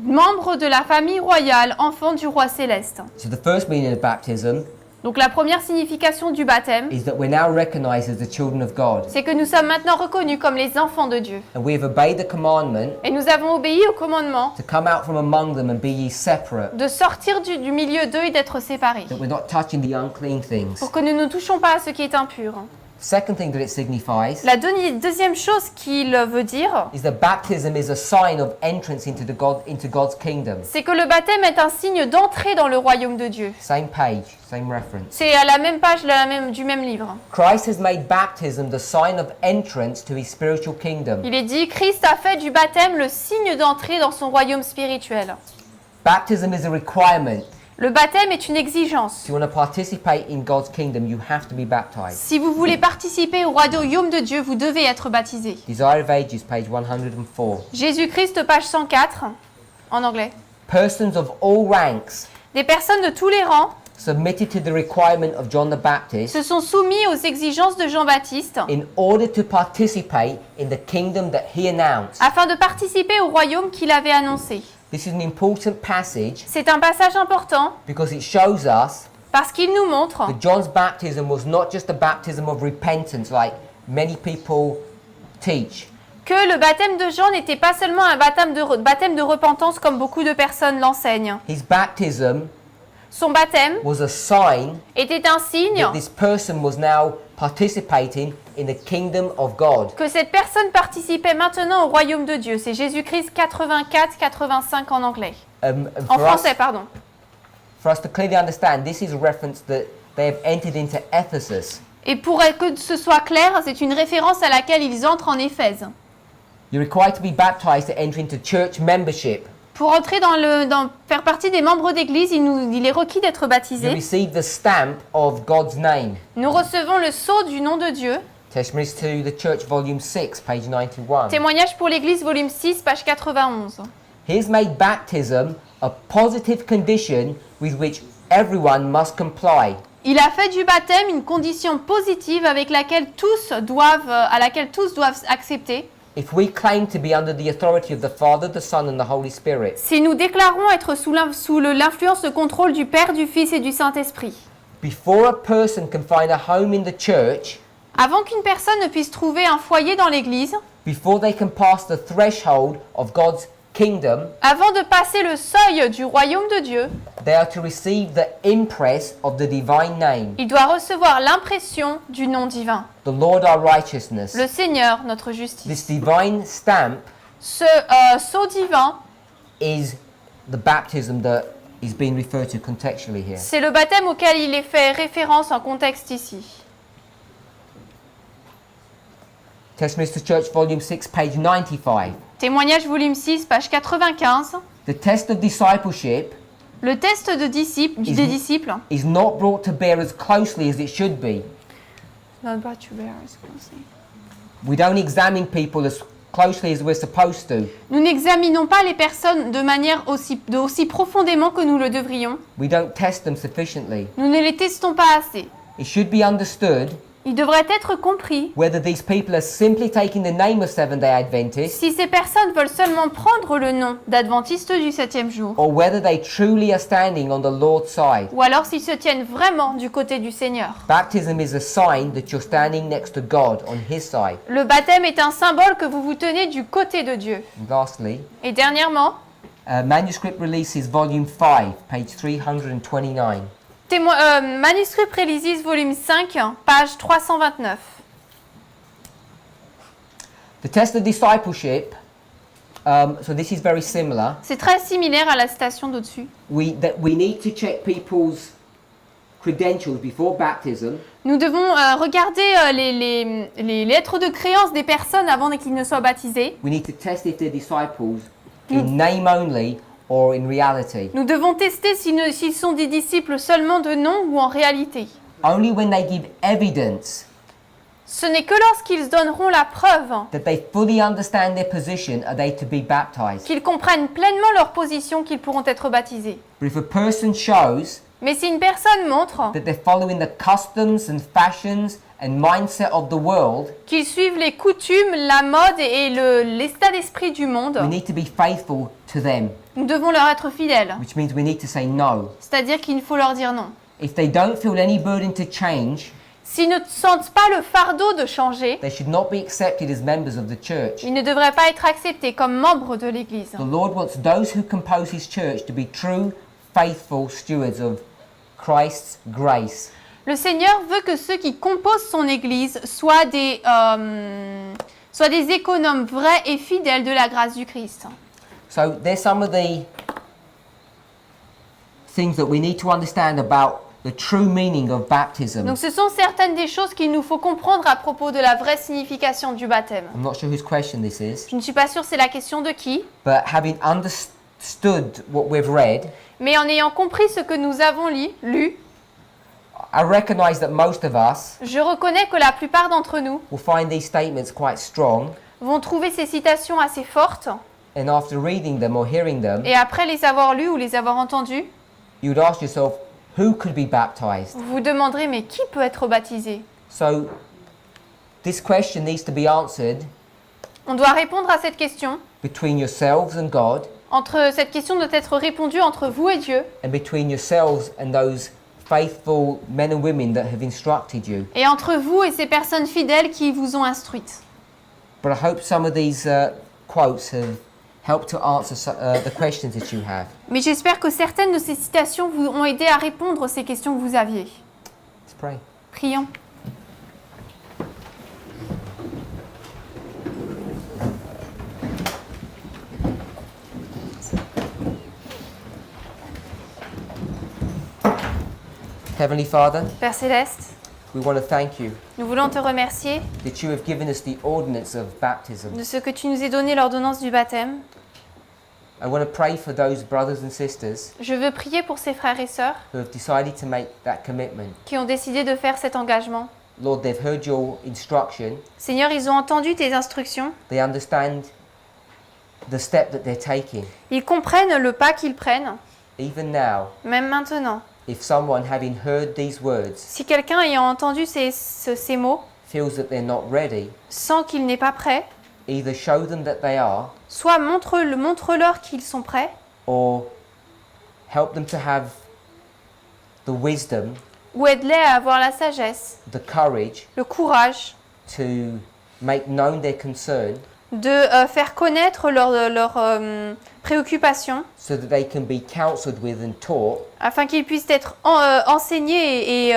membre de la famille royale, enfant du roi céleste. So the first meaning of baptism Donc la première signification du baptême, is that we're now recognized as the children of God. c'est que nous sommes maintenant reconnus comme les enfants de Dieu. And we have obeyed the commandment Et nous avons obéi au commandement to come out from among them and be ye separate, de sortir du milieu d'eux et d'être séparés, that we're not touching the unclean things. pour que nous ne touchions pas à ce qui est impur. Second thing that it signifies La deuxième chose qu'il veut dire, is that baptism is a sign of entrance into God's kingdom. c'est que le baptême est un signe d'entrée dans le royaume de Dieu. Same page, same reference. C'est à la même page du même livre. Christ has made baptism the sign of entrance to his spiritual kingdom. Il est dit, Christ a fait du baptême le signe d'entrée dans son royaume spirituel. Baptism is a requirement. Le baptême est une exigence. If you want to participate in God's kingdom, you have to be baptized. Si vous voulez participer au royaume de Dieu, vous devez être baptisé. Desire of Ages, page 104. Jésus-Christ, page 104, en anglais. Persons of all ranks Des personnes de tous les rangs submitted to the requirement of John the Baptist se sont soumis aux exigences de Jean-Baptiste in order to participate in the kingdom that he announced. afin de participer au royaume qu'il avait annoncé. This is an important passage C'est un passage important because it shows us parce qu'il nous montre that John's baptism was not just a baptism of repentance like many people teach. que le baptême de Jean n'était pas seulement un baptême de repentance comme beaucoup de personnes l'enseignent. His baptism Son baptême was a sign était un signe that this person was now participating in the kingdom of God. que cette personne participait maintenant au royaume de Dieu. C'est Jésus-Christ 84-85 en anglais. And En français, pardon. for us to clearly understand, this is a reference that they have entered into Ephesus. Et pour que ce soit clair, c'est une référence à laquelle ils entrent en Éphèse. You're required to be baptized to enter into church membership. Pour entrer faire partie des membres d'église, il est requis d'être You baptisé. receive the stamp of God's name. Nous recevons le sceau du nom de Dieu. Testimonies to the Church, volume 6, page 91. Témoignage pour l'église, volume 6, page 91. He's made baptism a positive condition with which everyone must comply. Il a fait du baptême une condition positive à laquelle tous doivent accepter. If we claim to be under the authority of the Father, the Son, and the Holy Spirit, Si nous déclarons être sous l'influence, le contrôle du Père, du Fils et du Saint-Esprit. before a person can find a home in the church, Avant qu'une personne ne puisse trouver un foyer dans l'église, before they can pass the threshold of God's kingdom, avant de passer le seuil du royaume de Dieu, they are to receive the impress of the divine name, il doit recevoir l'impression du nom divin. the Lord our righteousness. Le Seigneur, notre justice. This divine stamp Ce sceau divin, is the baptism that is being referred to contextually here. c'est le baptême auquel il est fait référence en contexte ici. Testimonies to Church, volume 6, page 95. Témoignage volume 6, page 95. The test of discipleship Le test des disciples is not brought to bear as closely as it should be. We don't examine people as closely as we're supposed to. Nous n'examinons pas les personnes de manière aussi profondément que nous le devrions. We don't test them sufficiently. Nous ne les testons pas assez. It should be understood Il devrait être compris whether these people are simply taking the name of Seventh-day Adventists si ces personnes veulent seulement prendre le nom d'adventistes du 7e jour, or whether they truly are standing on the Lord's side. ou alors s'ils se tiennent vraiment du côté du Seigneur. Baptism is a sign that you're standing next to God on His side. Le baptême est un symbole que vous vous tenez du côté de Dieu. And lastly, Et dernièrement, Manuscript Releases, volume 5, page 329. Manuscrit Prélisis, volume 5, page 329. The test of discipleship, so this is very similar. C'est très similaire à la citation d'au-dessus. We need to check people's credentials before baptism Nous devons regarder les lettres de créance des personnes avant qu'ils ne soient baptisés. We need to test if they're disciples in name only or in reality. Nous devons tester s'ils sont des disciples seulement de nom ou en réalité. Only when they give evidence Ce n'est que lorsqu'ils donneront la preuve that they fully understand their position are they to be baptized. qu'ils comprennent pleinement leur position qu'ils pourront être baptisés. But if a person shows Mais si une personne montre that they're following the customs and fashions and mindset of the world, qu'ils suivent les coutumes, la mode et l'état d'esprit du monde, we need to be faithful to them. Nous devons leur être fidèles, which means we need to say no. c'est-à-dire qu'il faut leur dire non. If they don't feel any burden to change, S'ils ne sentent pas le fardeau de changer, they should not be accepted as members of the church. ils ne devraient pas être acceptés comme membres de l'Église. The Lord wants those who compose His church to be true, faithful stewards of Christ's grace. Le Seigneur veut que ceux qui composent son Église soient des économes vrais et fidèles de la grâce du Christ. So there's some of the things that we need to understand about the true meaning of baptism. Donc ce sont certaines des choses qu'il nous faut comprendre à propos de la vraie signification du baptême. I'm not sure whose question this is, Je ne suis pas sûre c'est la question de qui, but having understood what we've read, mais en ayant compris ce que nous avons lu, I recognize that most of us je reconnais que la plupart d'entre nous will find these statements quite strong, vont trouver ces citations assez fortes, and after reading them or hearing them, et après les avoir lues ou les avoir entendues, you would ask yourself, who could be baptized? vous vous demanderez mais qui peut être baptisé? So this question needs to be answered On doit répondre à cette question. between yourselves and God, Cette question doit être répondue entre vous et Dieu, and between yourselves and those faithful men and women that have instructed you. et entre vous et ces personnes fidèles qui vous ont instruites. But I hope some of these quotes have helped to answer the questions that you have. Mais j'espère que certaines de ces citations vous ont aidé à répondre aux ces questions que vous aviez. Let's pray. Prions. Heavenly Father, Père Céleste, we want to thank you nous voulons te remercier that you have given us the ordinance of baptism. de ce que tu nous as donné l'ordonnance du baptême. I want to pray for those brothers and sisters Je veux prier pour ces frères et sœurs who have decided to make that commitment. qui ont décidé de faire cet engagement. Lord, they've heard your instruction. Seigneur, ils ont entendu tes instructions. They understand the step that they're taking. Ils comprennent le pas qu'ils prennent, Even now, même maintenant. if someone having heard these words Si quelqu'un ayant entendu ces mots feels that they're not ready, sent qu'il n'est pas prêt, either show them that they are soit montre-leur qu'ils sont prêts, or help them to have the wisdom, ou aide-les à avoir la sagesse, the courage le courage to make known their concern de faire connaître leurs préoccupations so that they can be counseled with and taught, afin qu'ils puissent être enseignés et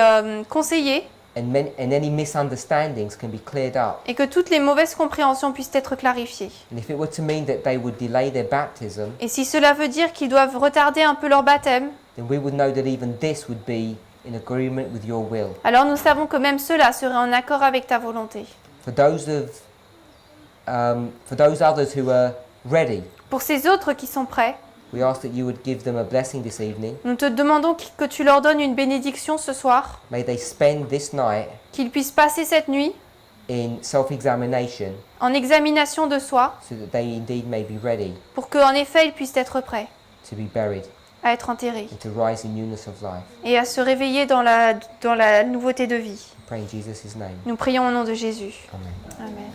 conseillés and any misunderstandings can be cleared up. et que toutes les mauvaises compréhensions puissent être clarifiées. And if it were to mean that they would delay their baptism, Et si cela veut dire qu'ils doivent retarder un peu leur baptême, then we would know that even this would be in agreement with your will. alors nous savons que même cela serait en accord avec ta volonté. For those others who are ready, Pour ces autres qui sont prêts, we ask that you would give them a blessing this evening. nous te demandons que tu leur donnes une bénédiction ce soir, May they spend this night qu'ils puissent passer cette nuit in self-examination en examination de soi, so that they indeed may be ready pour qu'en effet ils puissent être prêts to be buried à être enterrés and to rise in newness of life. et à se réveiller dans la nouveauté de vie. Pray in Jesus' name. Nous prions au nom de Jésus. Amen. Amen.